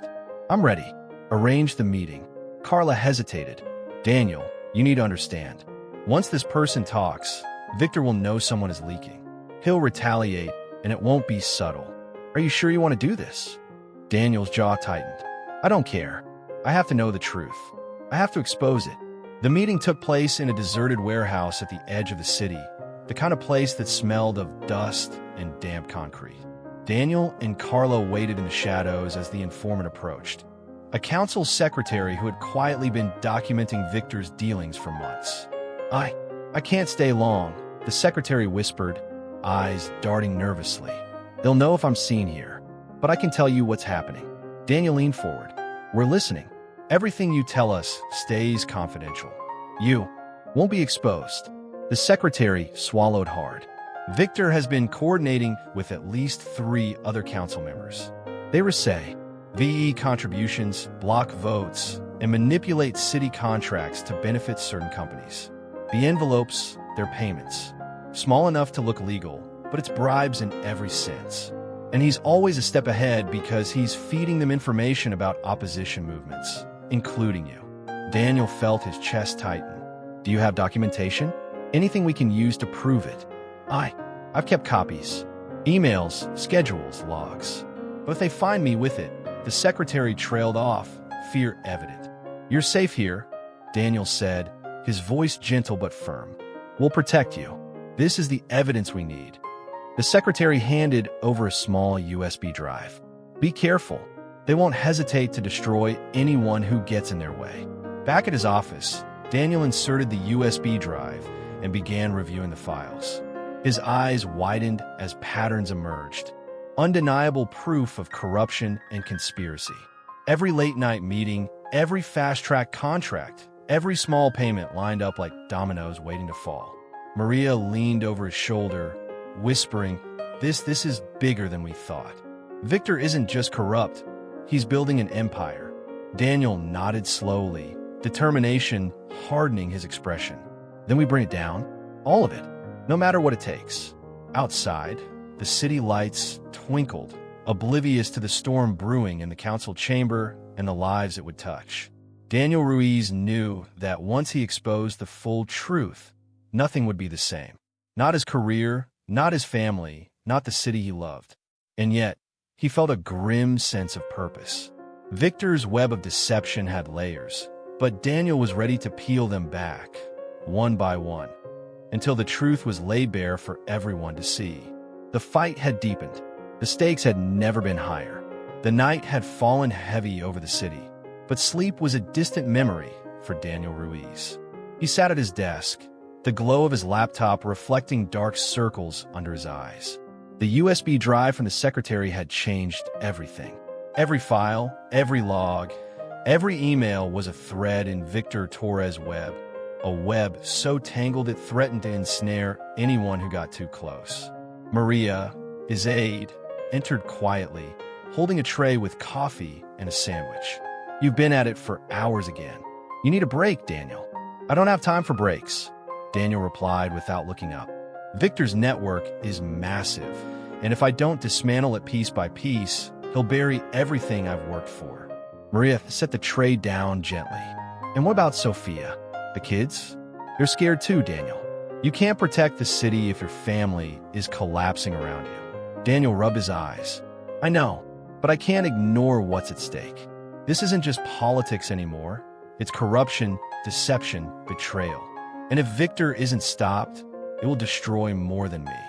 I'm ready. Arrange the meeting. Carla hesitated. Daniel, you need to understand. Once this person talks, Victor will know someone is leaking. He'll retaliate, and it won't be subtle. Are you sure you want to do this? Daniel's jaw tightened. I don't care. I have to know the truth. I have to expose it. The meeting took place in a deserted warehouse at the edge of the city, the kind of place that smelled of dust and damp concrete. Daniel and Carla waited in the shadows as the informant approached. A council secretary who had quietly been documenting Victor's dealings for months. I can't stay long, the secretary whispered, eyes darting nervously. They'll know if I'm seen here, but I can tell you what's happening. Daniel leaned forward. We're listening. Everything you tell us stays confidential. You won't be exposed. The secretary swallowed hard. Victor has been coordinating with at least 3 other council members. They say VE contributions, block votes, and manipulate city contracts to benefit certain companies. The envelopes, they're payments. Small enough to look legal, but it's bribes in every sense. And he's always a step ahead because he's feeding them information about opposition movements, including you. Daniel felt his chest tighten. Do you have documentation? Anything we can use to prove it? I've kept copies. Emails, schedules, logs. But if they find me with it, the secretary trailed off, fear evident. You're safe here, Daniel said, his voice gentle but firm. We'll protect you. This is the evidence we need. The secretary handed over a small USB drive. Be careful. They won't hesitate to destroy anyone who gets in their way. Back at his office, Daniel inserted the USB drive and began reviewing the files. His eyes widened as patterns emerged. Undeniable proof of corruption and conspiracy. Every late-night meeting, every fast-track contract, every small payment lined up like dominoes waiting to fall. Maria leaned over his shoulder, whispering, This is bigger than we thought. Victor isn't just corrupt. He's building an empire. Daniel nodded slowly, determination hardening his expression. Then we bring it down, all of it, no matter what it takes. Outside, the city lights twinkled, oblivious to the storm brewing in the council chamber and the lives it would touch. Daniel Ruiz knew that once he exposed the full truth, nothing would be the same. Not his career, not his family, not the city he loved. And yet, he felt a grim sense of purpose. Victor's web of deception had layers, but Daniel was ready to peel them back, one by one, until the truth was laid bare for everyone to see. The fight had deepened. The stakes had never been higher. The night had fallen heavy over the city, but sleep was a distant memory for Daniel Ruiz. He sat at his desk, the glow of his laptop reflecting dark circles under his eyes. The USB drive from the secretary had changed everything. Every file, every log, every email was a thread in Victor Torres' web, a web so tangled it threatened to ensnare anyone who got too close. Maria, his aide, entered quietly, holding a tray with coffee and a sandwich. You've been at it for hours again. You need a break, Daniel. I don't have time for breaks, Daniel replied without looking up. Victor's network is massive, and if I don't dismantle it piece by piece, he'll bury everything I've worked for. Maria set the tray down gently. And what about Sophia? The kids? They're scared too, Daniel. You can't protect the city if your family is collapsing around you. Daniel rubbed his eyes. I know, but I can't ignore what's at stake. This isn't just politics anymore. It's corruption, deception, betrayal. And if Victor isn't stopped, it will destroy more than me.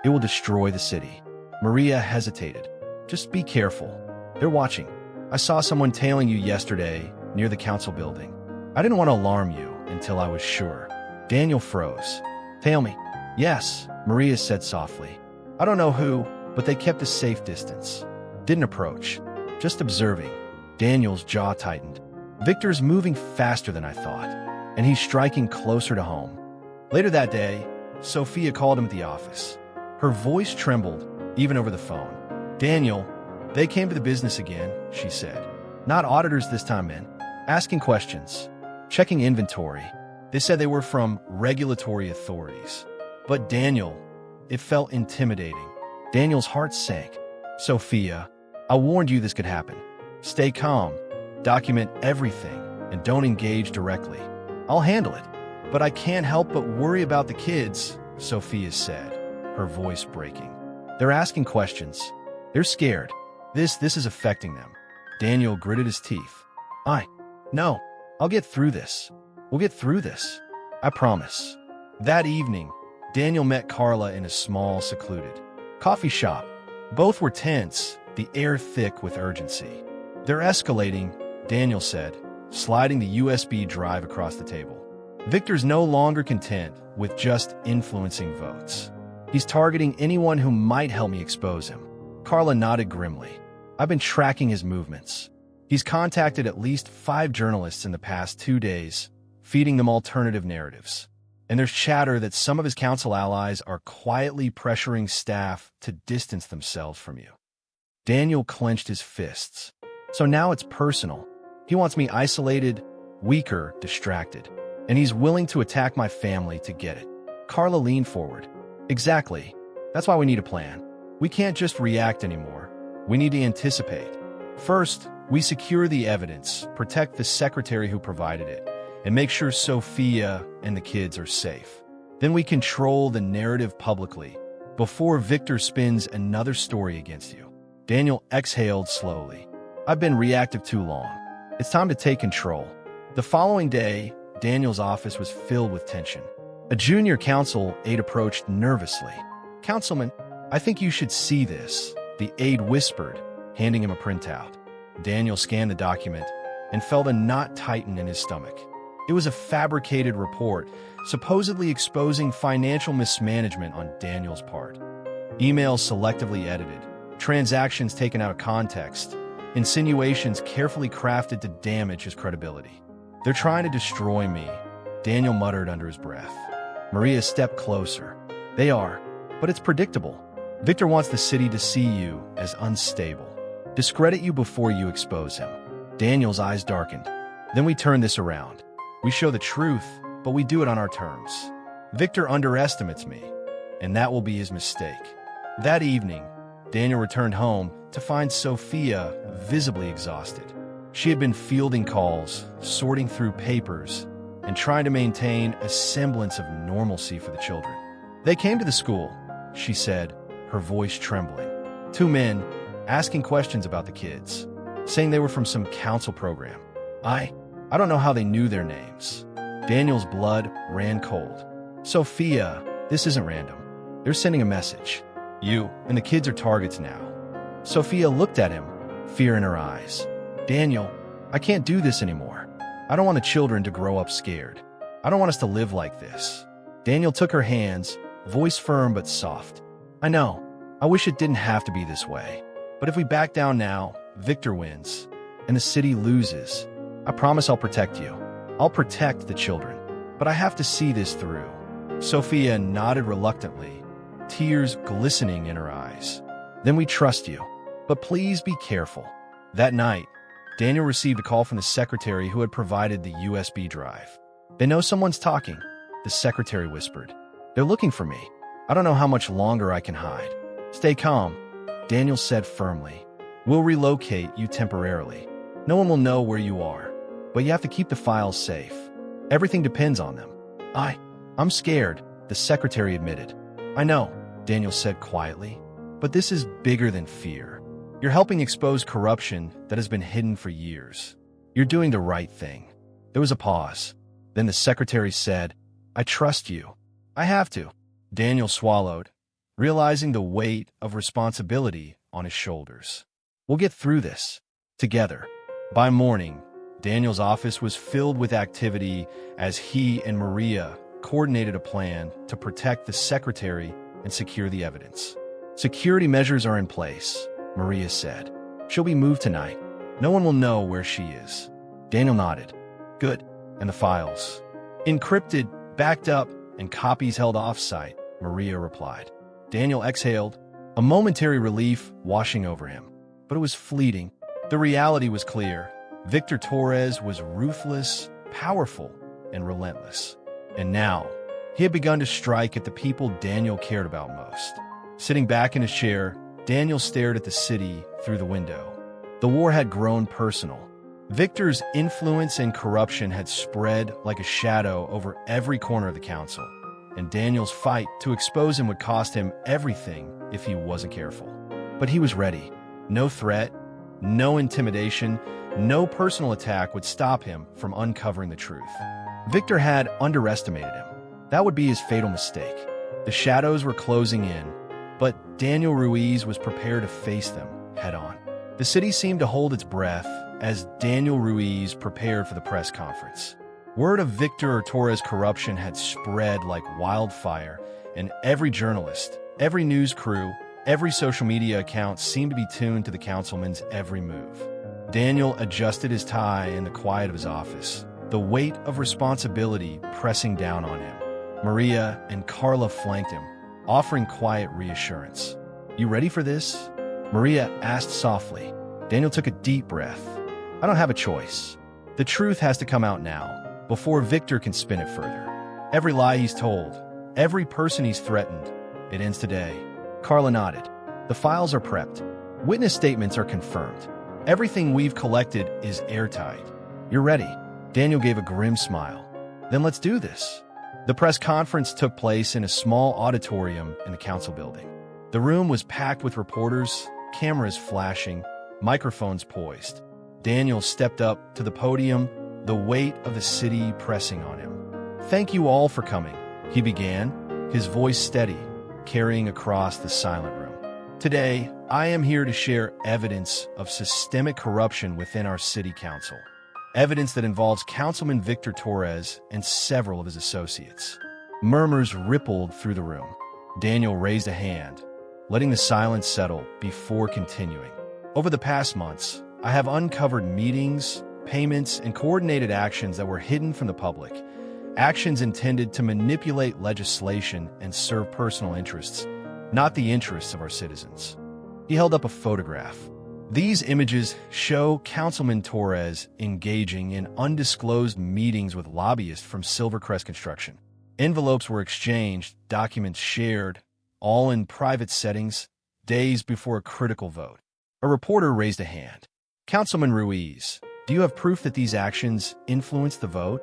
It will destroy the city. Maria hesitated. Just be careful. They're watching. I saw someone tailing you yesterday near the council building. I didn't want to alarm you until I was sure. Daniel froze. Tail me? Yes, Maria said softly. I don't know who, but they kept a safe distance. Didn't approach. Just observing. Daniel's jaw tightened. Victor's moving faster than I thought, and he's striking closer to home. Later that day, Sophia called him at the office. Her voice trembled, even over the phone. Daniel, they came to the business again, she said. Not auditors this time, man. Asking questions. Checking inventory. They said they were from regulatory authorities. But Daniel, it felt intimidating. Daniel's heart sank. Sophia, I warned you this could happen. Stay calm, document everything, and don't engage directly. I'll handle it. But I can't help but worry about the kids, Sophia said, her voice breaking. They're asking questions. They're scared. This is affecting them. Daniel gritted his teeth. No, I'll get through this. We'll get through this. I promise. That evening, Daniel met Carla in a small, secluded coffee shop. Both were tense, the air thick with urgency. They're escalating, Daniel said, sliding the USB drive across the table. Victor's no longer content with just influencing votes. He's targeting anyone who might help me expose him. Carla nodded grimly. I've been tracking his movements. He's contacted at least 5 journalists in the past 2 days, feeding them alternative narratives. And there's chatter that some of his council allies are quietly pressuring staff to distance themselves from you. Daniel clenched his fists. So now it's personal. He wants me isolated, weaker, distracted. And he's willing to attack my family to get it. Carla leaned forward. Exactly. That's why we need a plan. We can't just react anymore. We need to anticipate. First, we secure the evidence, protect the secretary who provided it, and make sure Sophia and the kids are safe. Then we control the narrative publicly, before Victor spins another story against you. Daniel exhaled slowly. I've been reactive too long. It's time to take control. The following day, Daniel's office was filled with tension. A junior council aide approached nervously. Councilman, I think you should see this, the aide whispered, handing him a printout. Daniel scanned the document and felt a knot tighten in his stomach. It was a fabricated report, supposedly exposing financial mismanagement on Daniel's part. Emails selectively edited, transactions taken out of context, insinuations carefully crafted to damage his credibility. They're trying to destroy me, Daniel muttered under his breath. Maria stepped closer. They are, but it's predictable. Victor wants the city to see you as unstable. Discredit you before you expose him. Daniel's eyes darkened. Then we turn this around. We show the truth, but we do it on our terms. Victor underestimates me, and that will be his mistake. That evening, Daniel returned home to find Sophia visibly exhausted. She had been fielding calls, sorting through papers, and trying to maintain a semblance of normalcy for the children. They came to the school, she said, her voice trembling. 2 men, asking questions about the kids, saying they were from some council program. I don't know how they knew their names. Daniel's blood ran cold. Sophia, this isn't random. They're sending a message. You and the kids are targets now. Sophia looked at him, fear in her eyes. Daniel, I can't do this anymore. I don't want the children to grow up scared. I don't want us to live like this. Daniel took her hands, voice firm but soft. I know. I wish it didn't have to be this way. But if we back down now, Victor wins, and the city loses. I promise I'll protect you. I'll protect the children. But I have to see this through. Sophia nodded reluctantly, tears glistening in her eyes. Then we trust you. But please be careful. That night, Daniel received a call from the secretary who had provided the USB drive. They know someone's talking, the secretary whispered. They're looking for me. I don't know how much longer I can hide. Stay calm, Daniel said firmly. We'll relocate you temporarily. No one will know where you are. but you have to keep the files safe. Everything depends on them. I'm scared, the secretary admitted. I know, Daniel said quietly, but this is bigger than fear. You're helping expose corruption that has been hidden for years. You're doing the right thing. There was a pause. Then the secretary said, I trust you. I have to. Daniel swallowed, realizing the weight of responsibility on his shoulders. We'll get through this, together. By morning, Daniel's office was filled with activity as he and Maria coordinated a plan to protect the secretary and secure the evidence. Security measures are in place, Maria said. She'll be moved tonight. No one will know where she is. Daniel nodded. Good. And the files? Encrypted, backed up, and copies held off-site, Maria replied. Daniel exhaled, a momentary relief washing over him. But it was fleeting. The reality was clear. Victor Torres was ruthless, powerful, and relentless. And now, he had begun to strike at the people Daniel cared about most. Sitting back in his chair, Daniel stared at the city through the window. The war had grown personal. Victor's influence and corruption had spread like a shadow over every corner of the council, and Daniel's fight to expose him would cost him everything if he wasn't careful. But he was ready. No threat, no intimidation, no personal attack would stop him from uncovering the truth. Victor had underestimated him. That would be his fatal mistake. The shadows were closing in, but Daniel Ruiz was prepared to face them head-on. The city seemed to hold its breath as Daniel Ruiz prepared for the press conference. Word of Victor Torres' corruption had spread like wildfire, and every journalist, every news crew, every social media account seemed to be tuned to the councilman's every move. Daniel adjusted his tie in the quiet of his office, the weight of responsibility pressing down on him. Maria and Carla flanked him, offering quiet reassurance. You ready for this? Maria asked softly. Daniel took a deep breath. I don't have a choice. The truth has to come out now, before Victor can spin it further. Every lie he's told, every person he's threatened, it ends today. Carla nodded. The files are prepped. Witness statements are confirmed. Everything we've collected is airtight. You're ready. Daniel gave a grim smile. Then let's do this. The press conference took place in a small auditorium in the council building. The room was packed with reporters, cameras flashing, microphones poised. Daniel stepped up to the podium, the weight of the city pressing on him. Thank you all for coming, he began, his voice steady, carrying across the silent room. Today, I am here to share evidence of systemic corruption within our city council. Evidence that involves Councilman Victor Torres and several of his associates. Murmurs rippled through the room. Daniel raised a hand, letting the silence settle before continuing. Over the past months, I have uncovered meetings, payments, and coordinated actions that were hidden from the public. Actions intended to manipulate legislation and serve personal interests, not the interests of our citizens. He held up a photograph. These images show Councilman Torres engaging in undisclosed meetings with lobbyists from Silvercrest Construction. Envelopes were exchanged, documents shared, all in private settings, days before a critical vote. A reporter raised a hand. Councilman Ruiz, do you have proof that these actions influenced the vote?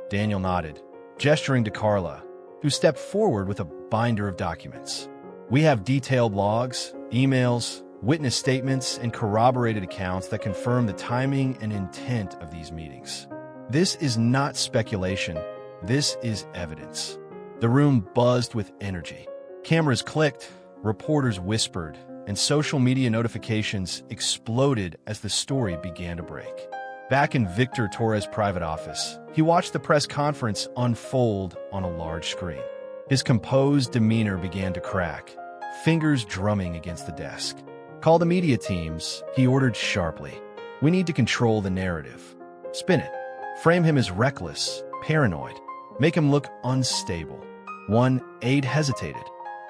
Daniel nodded, gesturing to Carla, who stepped forward with a binder of documents. We have detailed logs, emails, witness statements, and corroborated accounts that confirm the timing and intent of these meetings. This is not speculation. This is evidence. The room buzzed with energy. Cameras clicked, reporters whispered, and social media notifications exploded as the story began to break. Back in Victor Torres' private office, he watched the press conference unfold on a large screen. His composed demeanor began to crack, fingers drumming against the desk. Call the media teams, he ordered sharply. We need to control the narrative. Spin it. Frame him as reckless, paranoid. Make him look unstable. One aide hesitated.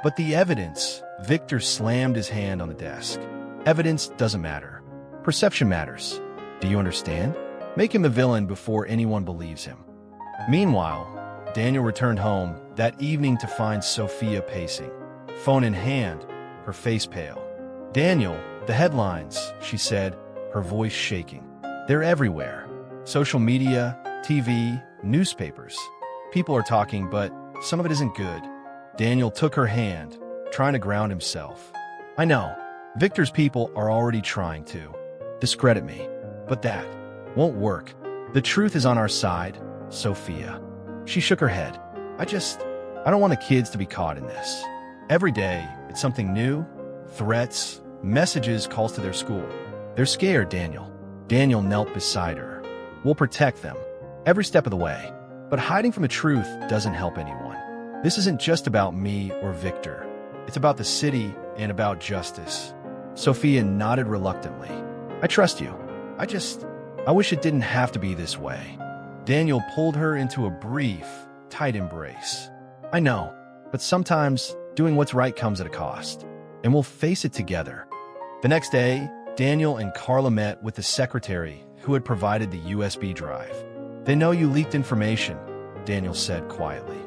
But the evidence, Victor slammed his hand on the desk. Evidence doesn't matter. Perception matters. Do you understand? Make him the villain before anyone believes him. Meanwhile, Daniel returned home that evening to find Sophia pacing. Phone in hand, her face pale. Daniel, the headlines, she said, her voice shaking. They're everywhere. Social media, TV, newspapers. People are talking, but some of it isn't good. Daniel took her hand, trying to ground himself. I know, Victor's people are already trying to discredit me, but that won't work. The truth is on our side, Sophia. She shook her head. I don't want the kids to be caught in this. Every day, it's something new, threats, messages, calls to their school. They're scared, Daniel. Daniel knelt beside her. We'll protect them, every step of the way. But hiding from the truth doesn't help anyone. This isn't just about me or Victor. It's about the city and about justice. Sophia nodded reluctantly. I trust you. I wish it didn't have to be this way. Daniel pulled her into a brief, tight embrace. I know, but sometimes doing what's right comes at a cost, and we'll face it together. The next day, Daniel and Carla met with the secretary who had provided the USB drive. They know you leaked information, Daniel said quietly.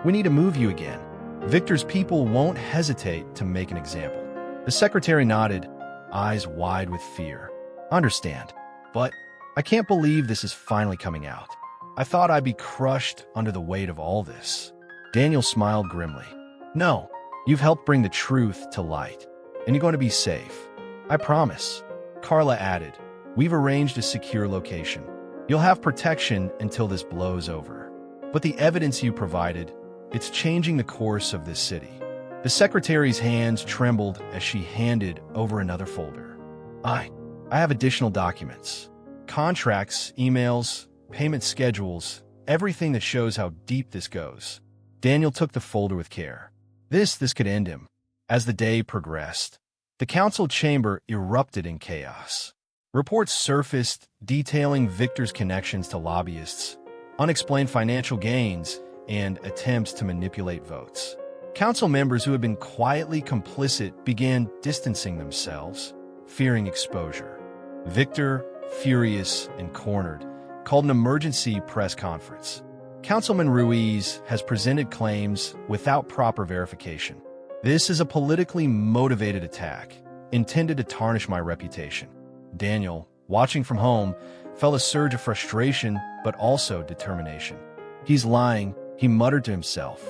We need to move you again. Victor's people won't hesitate to make an example. The secretary nodded, eyes wide with fear. Understand, but I can't believe this is finally coming out. I thought I'd be crushed under the weight of all this. Daniel smiled grimly. No, you've helped bring the truth to light, and you're going to be safe. I promise. Carla added, we've arranged a secure location. You'll have protection until this blows over. But the evidence you provided, it's changing the course of this city. The secretary's hands trembled as she handed over another folder. I have additional documents. Contracts, emails, payment schedules, everything that shows how deep this goes. Daniel took the folder with care. This could end him. As the day progressed, the council chamber erupted in chaos. Reports surfaced detailing Victor's connections to lobbyists, unexplained financial gains, and attempts to manipulate votes. Council members who had been quietly complicit began distancing themselves, fearing exposure. Victor, furious and cornered, called an emergency press conference. Councilman Ruiz has presented claims without proper verification. This is a politically motivated attack, intended to tarnish my reputation. Daniel, watching from home, felt a surge of frustration, but also determination. He's lying, he muttered to himself.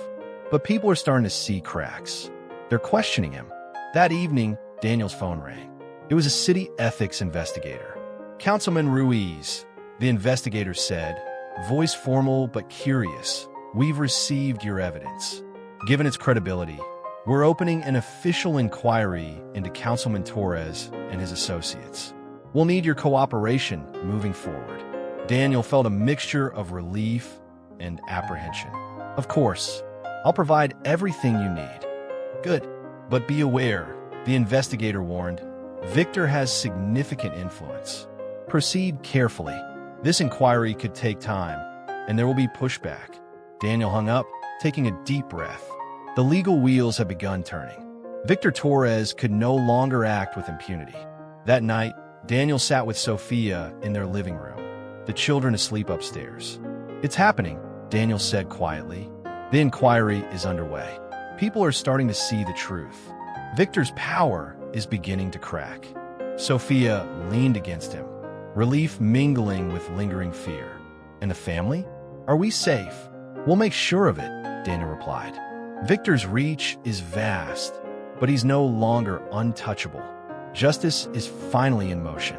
But people are starting to see cracks. They're questioning him. That evening, Daniel's phone rang. It was a city ethics investigator. Councilman Ruiz, the investigator said, voice formal but curious, we've received your evidence. Given its credibility, we're opening an official inquiry into Councilman Torres and his associates. We'll need your cooperation moving forward. Daniel felt a mixture of relief and apprehension. Of course, I'll provide everything you need. Good, but be aware, the investigator warned. Victor has significant influence. Proceed carefully. This inquiry could take time, and there will be pushback. Daniel hung up, taking a deep breath. The legal wheels had begun turning. Victor Torres could no longer act with impunity. That night, Daniel sat with Sophia in their living room, the children asleep upstairs. It's happening, Daniel said quietly. The inquiry is underway. People are starting to see the truth. Victor's power is beginning to crack. Sophia leaned against him, relief mingling with lingering fear. And the family? Are we safe? We'll make sure of it, Daniel replied. Victor's reach is vast, but he's no longer untouchable. Justice is finally in motion.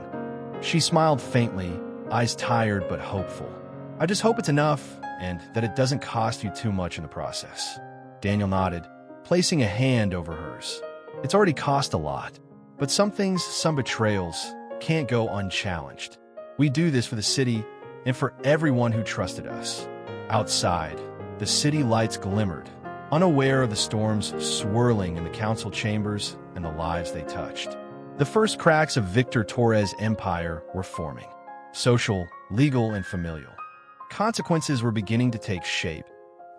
She smiled faintly, eyes tired but hopeful. I just hope it's enough and that it doesn't cost you too much in the process. Daniel nodded, placing a hand over hers. It's already cost a lot, but some things, some betrayals, can't go unchallenged. We do this for the city and for everyone who trusted us. Outside, the city lights glimmered, unaware of the storms swirling in the council chambers and the lives they touched. The first cracks of Victor Torres' empire were forming. Social, legal, and familial. Consequences were beginning to take shape,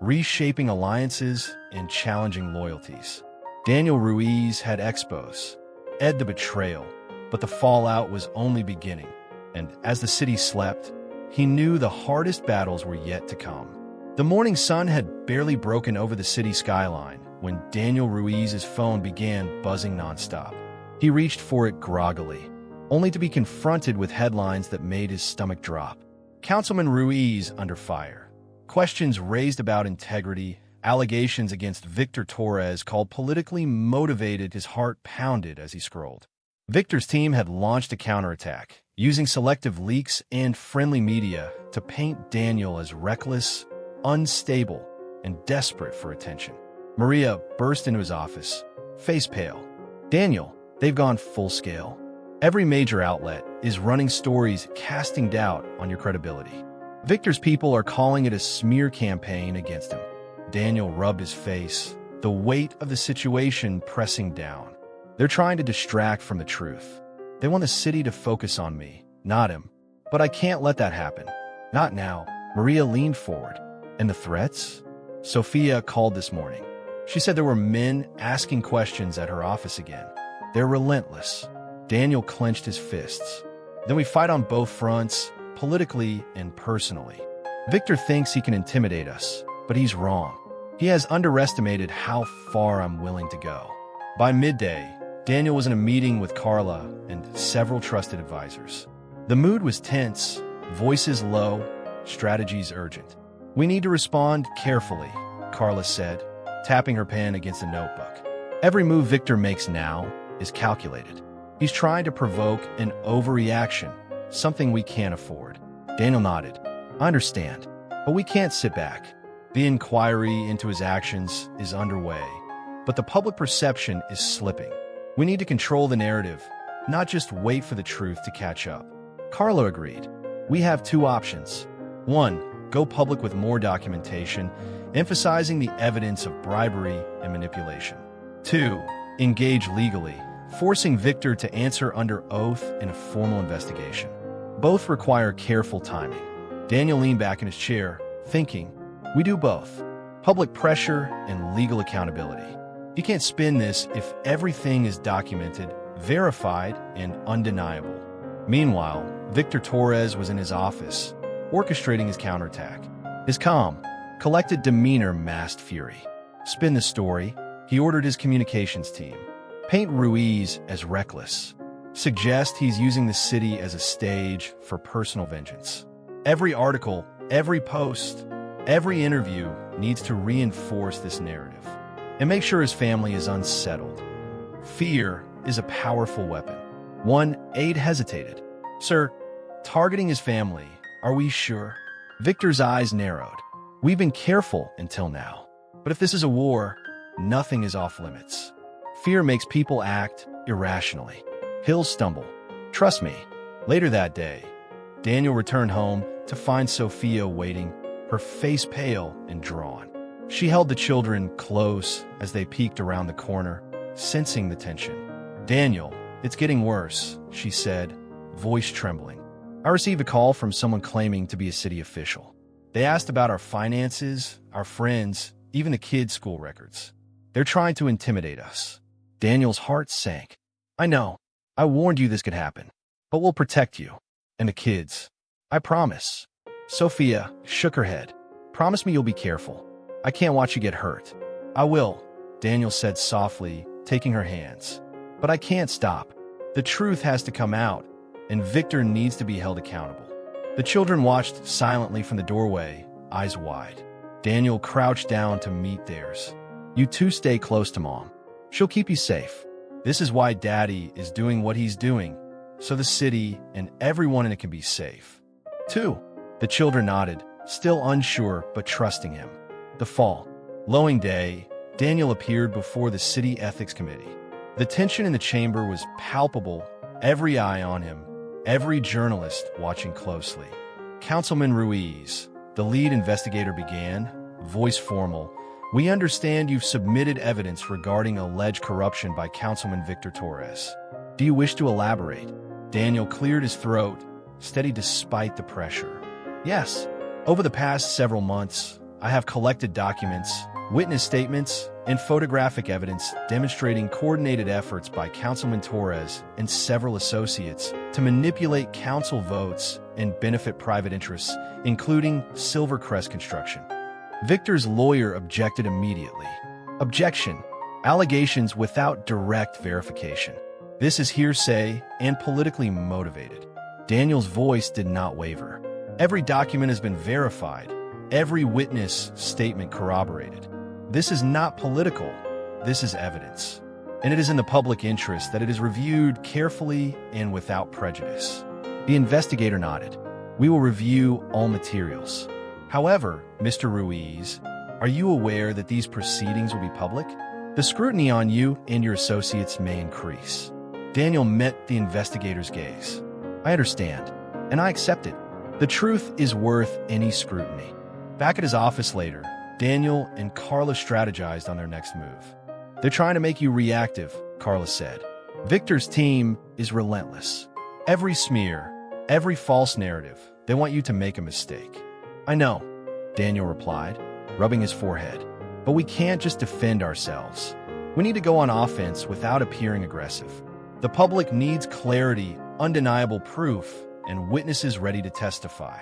reshaping alliances and challenging loyalties. Daniel Ruiz had expos, Ed the betrayal, but the fallout was only beginning. And as the city slept, he knew the hardest battles were yet to come. The morning sun had barely broken over the city skyline when Daniel Ruiz's phone began buzzing nonstop. He reached for it groggily, only to be confronted with headlines that made his stomach drop. Councilman Ruiz under fire. Questions raised about integrity, allegations against Victor Torres called politically motivated. His heart pounded as he scrolled. Victor's team had launched a counterattack, using selective leaks and friendly media to paint Daniel as reckless, unstable, and desperate for attention. Maria burst into his office, face pale. "Daniel, they've gone full scale. Every major outlet is running stories casting doubt on your credibility. Victor's people are calling it a smear campaign against him." Daniel rubbed his face, the weight of the situation pressing down. "They're trying to distract from the truth. They want the city to focus on me, not him. But I can't let that happen. Not now." Maria leaned forward. "And the threats?" Sophia called this morning. She said there were men asking questions at her office again. "They're relentless." Daniel clenched his fists. "Then we fight on both fronts, politically and personally. Victor thinks he can intimidate us, but he's wrong. He has underestimated how far I'm willing to go." By midday, Daniel was in a meeting with Carla and several trusted advisors. The mood was tense, voices low, strategies urgent. "We need to respond carefully," Carla said, tapping her pen against a notebook. "Every move Victor makes now is calculated. He's trying to provoke an overreaction, something we can't afford." Daniel nodded. "I understand, but we can't sit back. The inquiry into his actions is underway, but the public perception is slipping. We need to control the narrative, not just wait for the truth to catch up." Carlo agreed. "We have two options. One, go public with more documentation, emphasizing the evidence of bribery and manipulation. Two, engage legally, forcing Victor to answer under oath in a formal investigation. Both require careful timing." Daniel leaned back in his chair, thinking, "We do both. Public pressure and legal accountability. You can't spin this if everything is documented, verified, and undeniable." Meanwhile, Victor Torres was in his office, orchestrating his counterattack. His calm, collected demeanor masked fury. "Spin the story," he ordered his communications team. "Paint Ruiz as reckless. Suggest he's using the city as a stage for personal vengeance. Every article, every post, every interview needs to reinforce this narrative. And make sure his family is unsettled. Fear is a powerful weapon." One aide hesitated. "Sir, targeting his family, are we sure?" Victor's eyes narrowed. "We've been careful until now. But if this is a war, nothing is off limits. Fear makes people act irrationally." He'll stumble. "Trust me." Later that day, Daniel returned home to find Sophia waiting, her face pale and drawn. She held the children close as they peeked around the corner, sensing the tension. "Daniel, it's getting worse," she said, voice trembling. "I received a call from someone claiming to be a city official. They asked about our finances, our friends, even the kids' school records. They're trying to intimidate us." Daniel's heart sank. "I know. I warned you this could happen. But we'll protect you. And the kids. I promise." Sophia shook her head. "Promise me you'll be careful. I can't watch you get hurt." "I will," Daniel said softly, taking her hands. "But I can't stop. The truth has to come out, and Victor needs to be held accountable." The children watched silently from the doorway, eyes wide. Daniel crouched down to meet theirs. "You two stay close to Mom. She'll keep you safe. This is why Daddy is doing what he's doing, so the city and everyone in it can be safe." "Two." The children nodded, still unsure but trusting him. The fall. Lowing day, Daniel appeared before the city ethics committee. The tension in the chamber was palpable, every eye on him, every journalist watching closely. "Councilman Ruiz," the lead investigator began, voice formal, "we understand you've submitted evidence regarding alleged corruption by Councilman Victor Torres. Do you wish to elaborate?" Daniel cleared his throat, steady despite the pressure. "Yes. Over the past several months, I have collected documents, witness statements, and photographic evidence demonstrating coordinated efforts by Councilman Torres and several associates to manipulate council votes and benefit private interests, including Silvercrest Construction." Victor's lawyer objected immediately. "Objection. Allegations without direct verification. This is hearsay and politically motivated." Daniel's voice did not waver. Every document has been verified. Every witness statement corroborated. This is not political. This is evidence. And it is in the public interest that it is reviewed carefully and without prejudice. The investigator nodded. We will review all materials. However, Mr. Ruiz, are you aware that these proceedings will be public? The scrutiny on you and your associates may increase. Daniel met the investigator's gaze. I understand, and I accept it. The truth is worth any scrutiny. Back at his office later, Daniel and Carla strategized on their next move. They're trying to make you reactive, Carla said. Victor's team is relentless. Every smear, every false narrative, they want you to make a mistake. I know, Daniel replied, rubbing his forehead. But we can't just defend ourselves. We need to go on offense without appearing aggressive. The public needs clarity, undeniable proof, and witnesses ready to testify.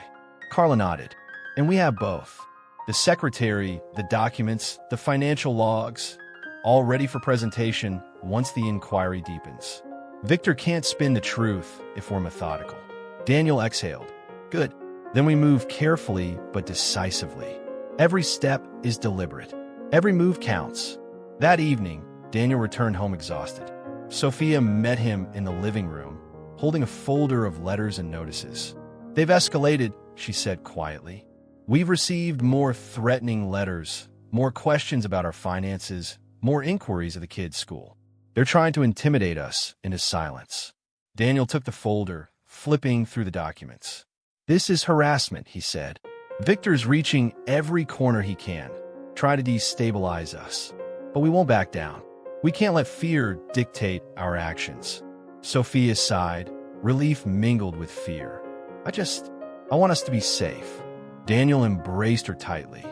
Carla nodded. And we have both. The secretary, the documents, the financial logs, all ready for presentation once the inquiry deepens. Victor can't spin the truth if we're methodical. Daniel exhaled. Good. Then we move carefully but decisively. Every step is deliberate. Every move counts. That evening, Daniel returned home exhausted. Sophia met him in the living room, holding a folder of letters and notices. They've escalated, she said quietly. We've received more threatening letters, more questions about our finances, more inquiries of the kids' school. They're trying to intimidate us into silence. Daniel took the folder, flipping through the documents. This is harassment, he said. Victor's reaching every corner he can, try to destabilize us. But we won't back down. We can't let fear dictate our actions. Sophia sighed, relief mingled with fear. I want us to be safe. Daniel embraced her tightly.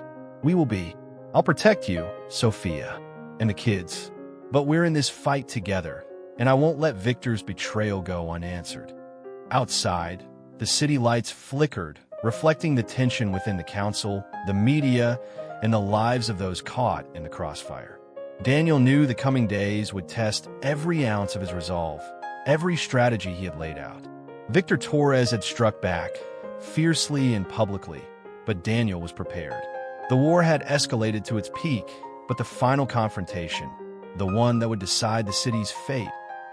We will be. I'll protect you, Sophia, and the kids. But we're in this fight together, and I won't let Victor's betrayal go unanswered. Outside, the city lights flickered, reflecting the tension within the council, the media, and the lives of those caught in the crossfire. Daniel knew the coming days would test every ounce of his resolve, every strategy he had laid out. Victor Torres had struck back, fiercely and publicly, but Daniel was prepared. The war had escalated to its peak, but the final confrontation, the one that would decide the city's fate,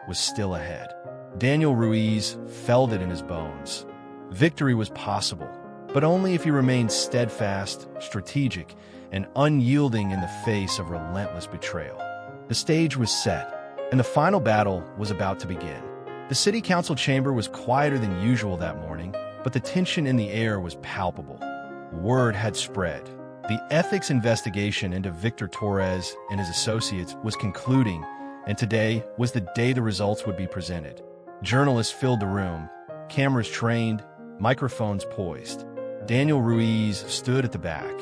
was still ahead. Daniel Ruiz felt it in his bones. Victory was possible, but only if he remained steadfast, strategic, and unyielding in the face of relentless betrayal. The stage was set, and the final battle was about to begin. The city council chamber was quieter than usual that morning, but the tension in the air was palpable. Word had spread. The ethics investigation into Victor Torres and his associates was concluding, and today was the day the results would be presented. Journalists filled the room, cameras trained, microphones poised. Daniel Ruiz stood at the back,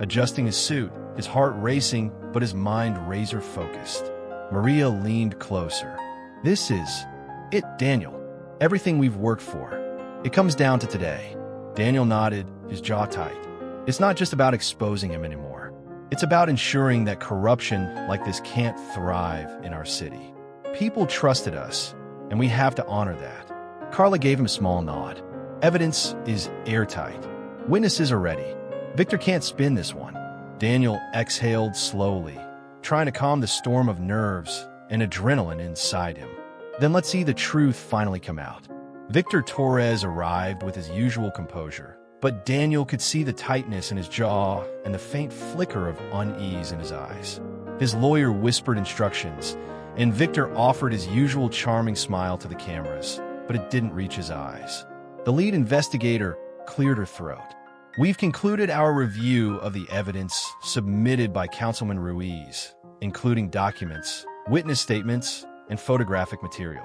adjusting his suit, his heart racing, but his mind razor-focused. Maria leaned closer. This is it, Daniel. Everything we've worked for. It comes down to today. Daniel nodded, his jaw tight. It's not just about exposing him anymore. It's about ensuring that corruption like this can't thrive in our city. People trusted us, and we have to honor that. Carla gave him a small nod. Evidence is airtight. Witnesses are ready. Victor can't spin this one. Daniel exhaled slowly, trying to calm the storm of nerves and adrenaline inside him. Then let's see the truth finally come out. Victor Torres arrived with his usual composure, but Daniel could see the tightness in his jaw and the faint flicker of unease in his eyes. His lawyer whispered instructions, and Victor offered his usual charming smile to the cameras, but it didn't reach his eyes. The lead investigator cleared her throat. We've concluded our review of the evidence submitted by Councilman Ruiz, including documents, witness statements, and photographic material.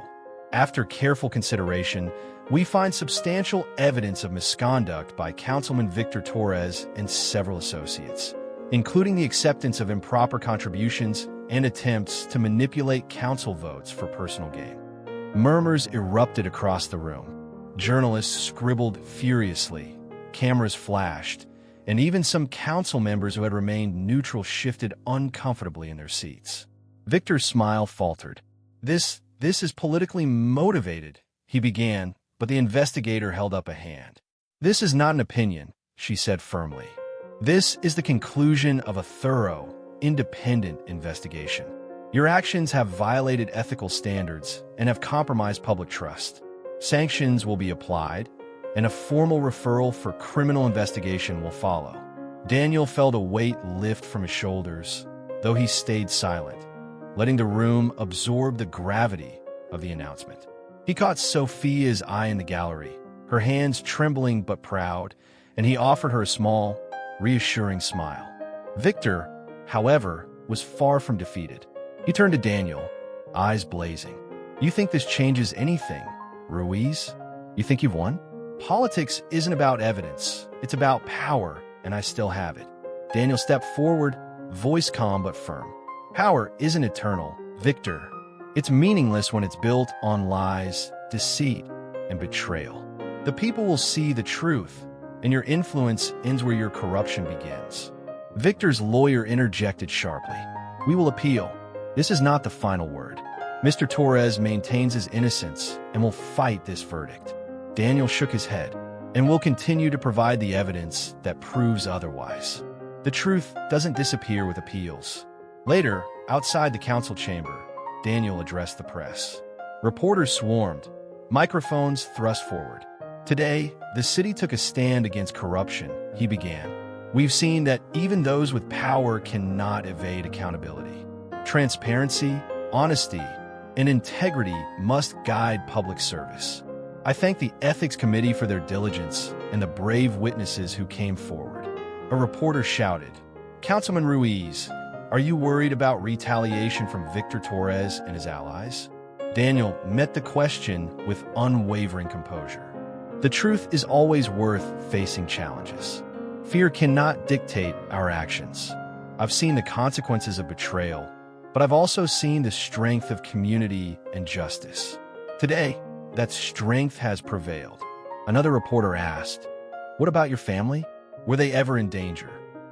After careful consideration, we find substantial evidence of misconduct by Councilman Victor Torres and several associates, including the acceptance of improper contributions and attempts to manipulate council votes for personal gain. Murmurs erupted across the room. Journalists scribbled furiously, cameras flashed, and even some council members who had remained neutral shifted uncomfortably in their seats. Victor's smile faltered. This is politically motivated, he began, but the investigator held up a hand. "This is not an opinion," she said firmly. "This is the conclusion of a thorough, independent investigation. Your actions have violated ethical standards and have compromised public trust. Sanctions will be applied, and a formal referral for criminal investigation will follow." Daniel felt a weight lift from his shoulders, though he stayed silent, letting the room absorb the gravity of the announcement. He caught Sophia's eye in the gallery, her hands trembling but proud, and he offered her a small, reassuring smile. Victor, however, was far from defeated. He turned to Daniel, eyes blazing. "You think this changes anything, Ruiz? You think you've won? Politics isn't about evidence. It's about power, and I still have it." Daniel stepped forward, voice calm but firm. "Power isn't eternal, Victor. It's meaningless when it's built on lies, deceit, and betrayal. The people will see the truth, and your influence ends where your corruption begins." Victor's lawyer interjected sharply. "We will appeal. This is not the final word. Mr. Torres maintains his innocence and will fight this verdict." Daniel shook his head. "And will continue to provide the evidence that proves otherwise. The truth doesn't disappear with appeals." Later, outside the council chamber, Daniel addressed the press. Reporters swarmed, microphones thrust forward. "Today, the city took a stand against corruption," he began. "We've seen that even those with power cannot evade accountability. Transparency, honesty, and integrity must guide public service. I thank the Ethics Committee for their diligence and the brave witnesses who came forward." A reporter shouted, "Councilman Ruiz, are you worried about retaliation from Victor Torres and his allies?" Daniel met the question with unwavering composure. "The truth is always worth facing challenges. Fear cannot dictate our actions. I've seen the consequences of betrayal, but I've also seen the strength of community and justice. Today, that strength has prevailed." Another reporter asked, "What about your family? Were they ever in danger?"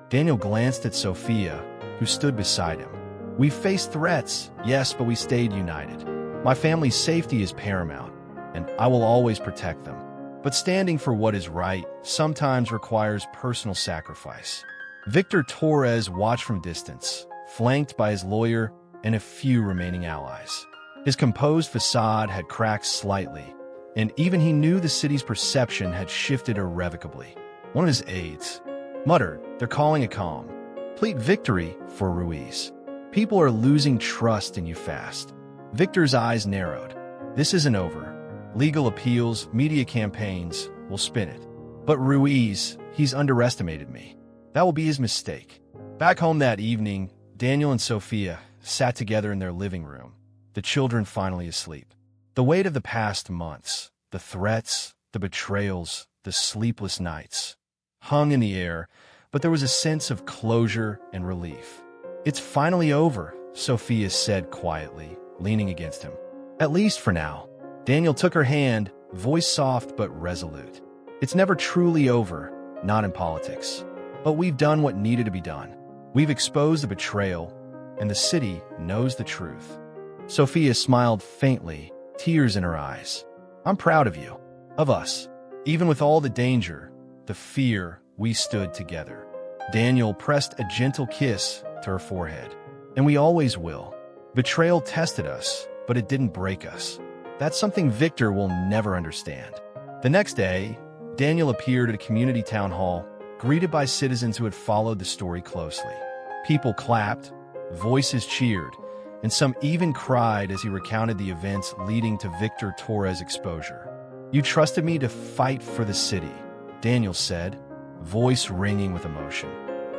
Daniel glanced at Sophia, who stood beside him. "We faced threats, yes, but we stayed united. My family's safety is paramount, and I will always protect them. But standing for what is right sometimes requires personal sacrifice." Victor Torres watched from distance, flanked by his lawyer and a few remaining allies. His composed facade had cracked slightly, and even he knew the city's perception had shifted irrevocably. One of his aides muttered, "They're calling a calm, complete victory for Ruiz. People are losing trust in you fast." Victor's eyes narrowed. "This isn't over. Legal appeals, media campaigns will spin it. But Ruiz, he's underestimated me. That will be his mistake." Back home that evening, Daniel and Sophia sat together in their living room, the children finally asleep. The weight of the past months, the threats, the betrayals, the sleepless nights, hung in the air, but there was a sense of closure and relief. "It's finally over," Sophia said quietly, leaning against him. "At least for now." Daniel took her hand, voice soft but resolute. "It's never truly over, not in politics. But we've done what needed to be done. We've exposed the betrayal, and the city knows the truth." Sophia smiled faintly, tears in her eyes. "I'm proud of you, of us. Even with all the danger, the fear, we stood together." Daniel pressed a gentle kiss to her forehead. "And we always will. Betrayal tested us, but it didn't break us. That's something Victor will never understand." The next day, Daniel appeared at a community town hall, greeted by citizens who had followed the story closely. People clapped, voices cheered, and some even cried as he recounted the events leading to Victor Torres' exposure. "You trusted me to fight for the city," Daniel said, voice ringing with emotion.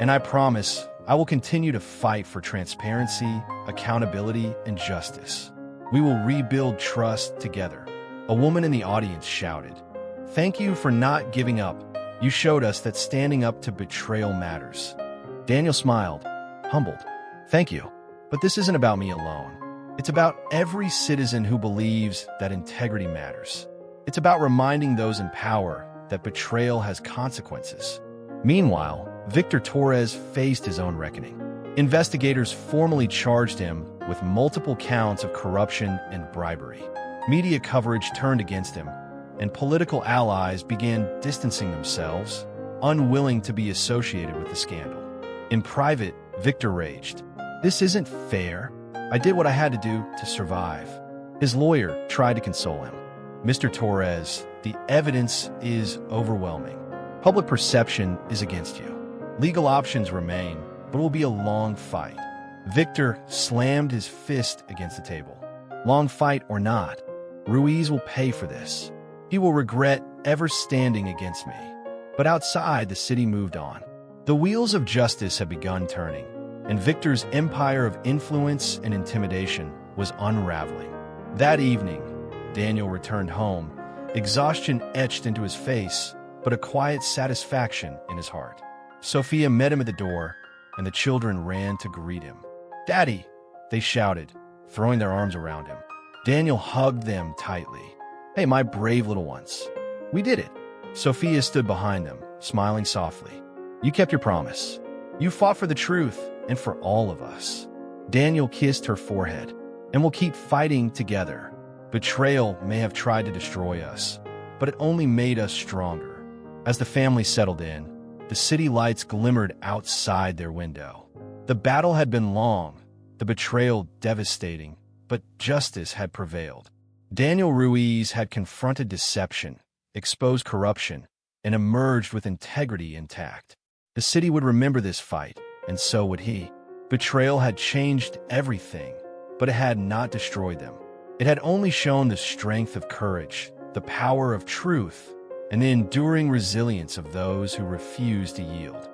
"And I promise I will continue to fight for transparency, accountability, and justice. We will rebuild trust together." A woman in the audience shouted, "Thank you for not giving up. You showed us that standing up to betrayal matters." Daniel smiled, humbled. "Thank you. But this isn't about me alone. It's about every citizen who believes that integrity matters. It's about reminding those in power that betrayal has consequences." Meanwhile, Victor Torres faced his own reckoning. Investigators formally charged him with multiple counts of corruption and bribery. Media coverage turned against him, and political allies began distancing themselves, unwilling to be associated with the scandal. In private, Victor raged. "This isn't fair. I did what I had to do to survive." His lawyer tried to console him. "Mr. Torres, the evidence is overwhelming. Public perception is against you. Legal options remain, but it will be a long fight." Victor slammed his fist against the table. "Long fight or not, Ruiz will pay for this. He will regret ever standing against me." But outside, the city moved on. The wheels of justice had begun turning, and Victor's empire of influence and intimidation was unraveling. That evening, Daniel returned home, exhaustion etched into his face, but a quiet satisfaction in his heart. Sophia met him at the door, and the children ran to greet him. "Daddy!" they shouted, throwing their arms around him. Daniel hugged them tightly. "Hey, my brave little ones. We did it." Sophia stood behind them, smiling softly. "You kept your promise. You fought for the truth and for all of us." Daniel kissed her forehead. "And we'll keep fighting together. Betrayal may have tried to destroy us, but it only made us stronger." As the family settled in, the city lights glimmered outside their window. The battle had been long, the betrayal devastating, but justice had prevailed. Daniel Ruiz had confronted deception, exposed corruption, and emerged with integrity intact. The city would remember this fight, and so would he. Betrayal had changed everything, but it had not destroyed them. It had only shown the strength of courage, the power of truth, and the enduring resilience of those who refused to yield.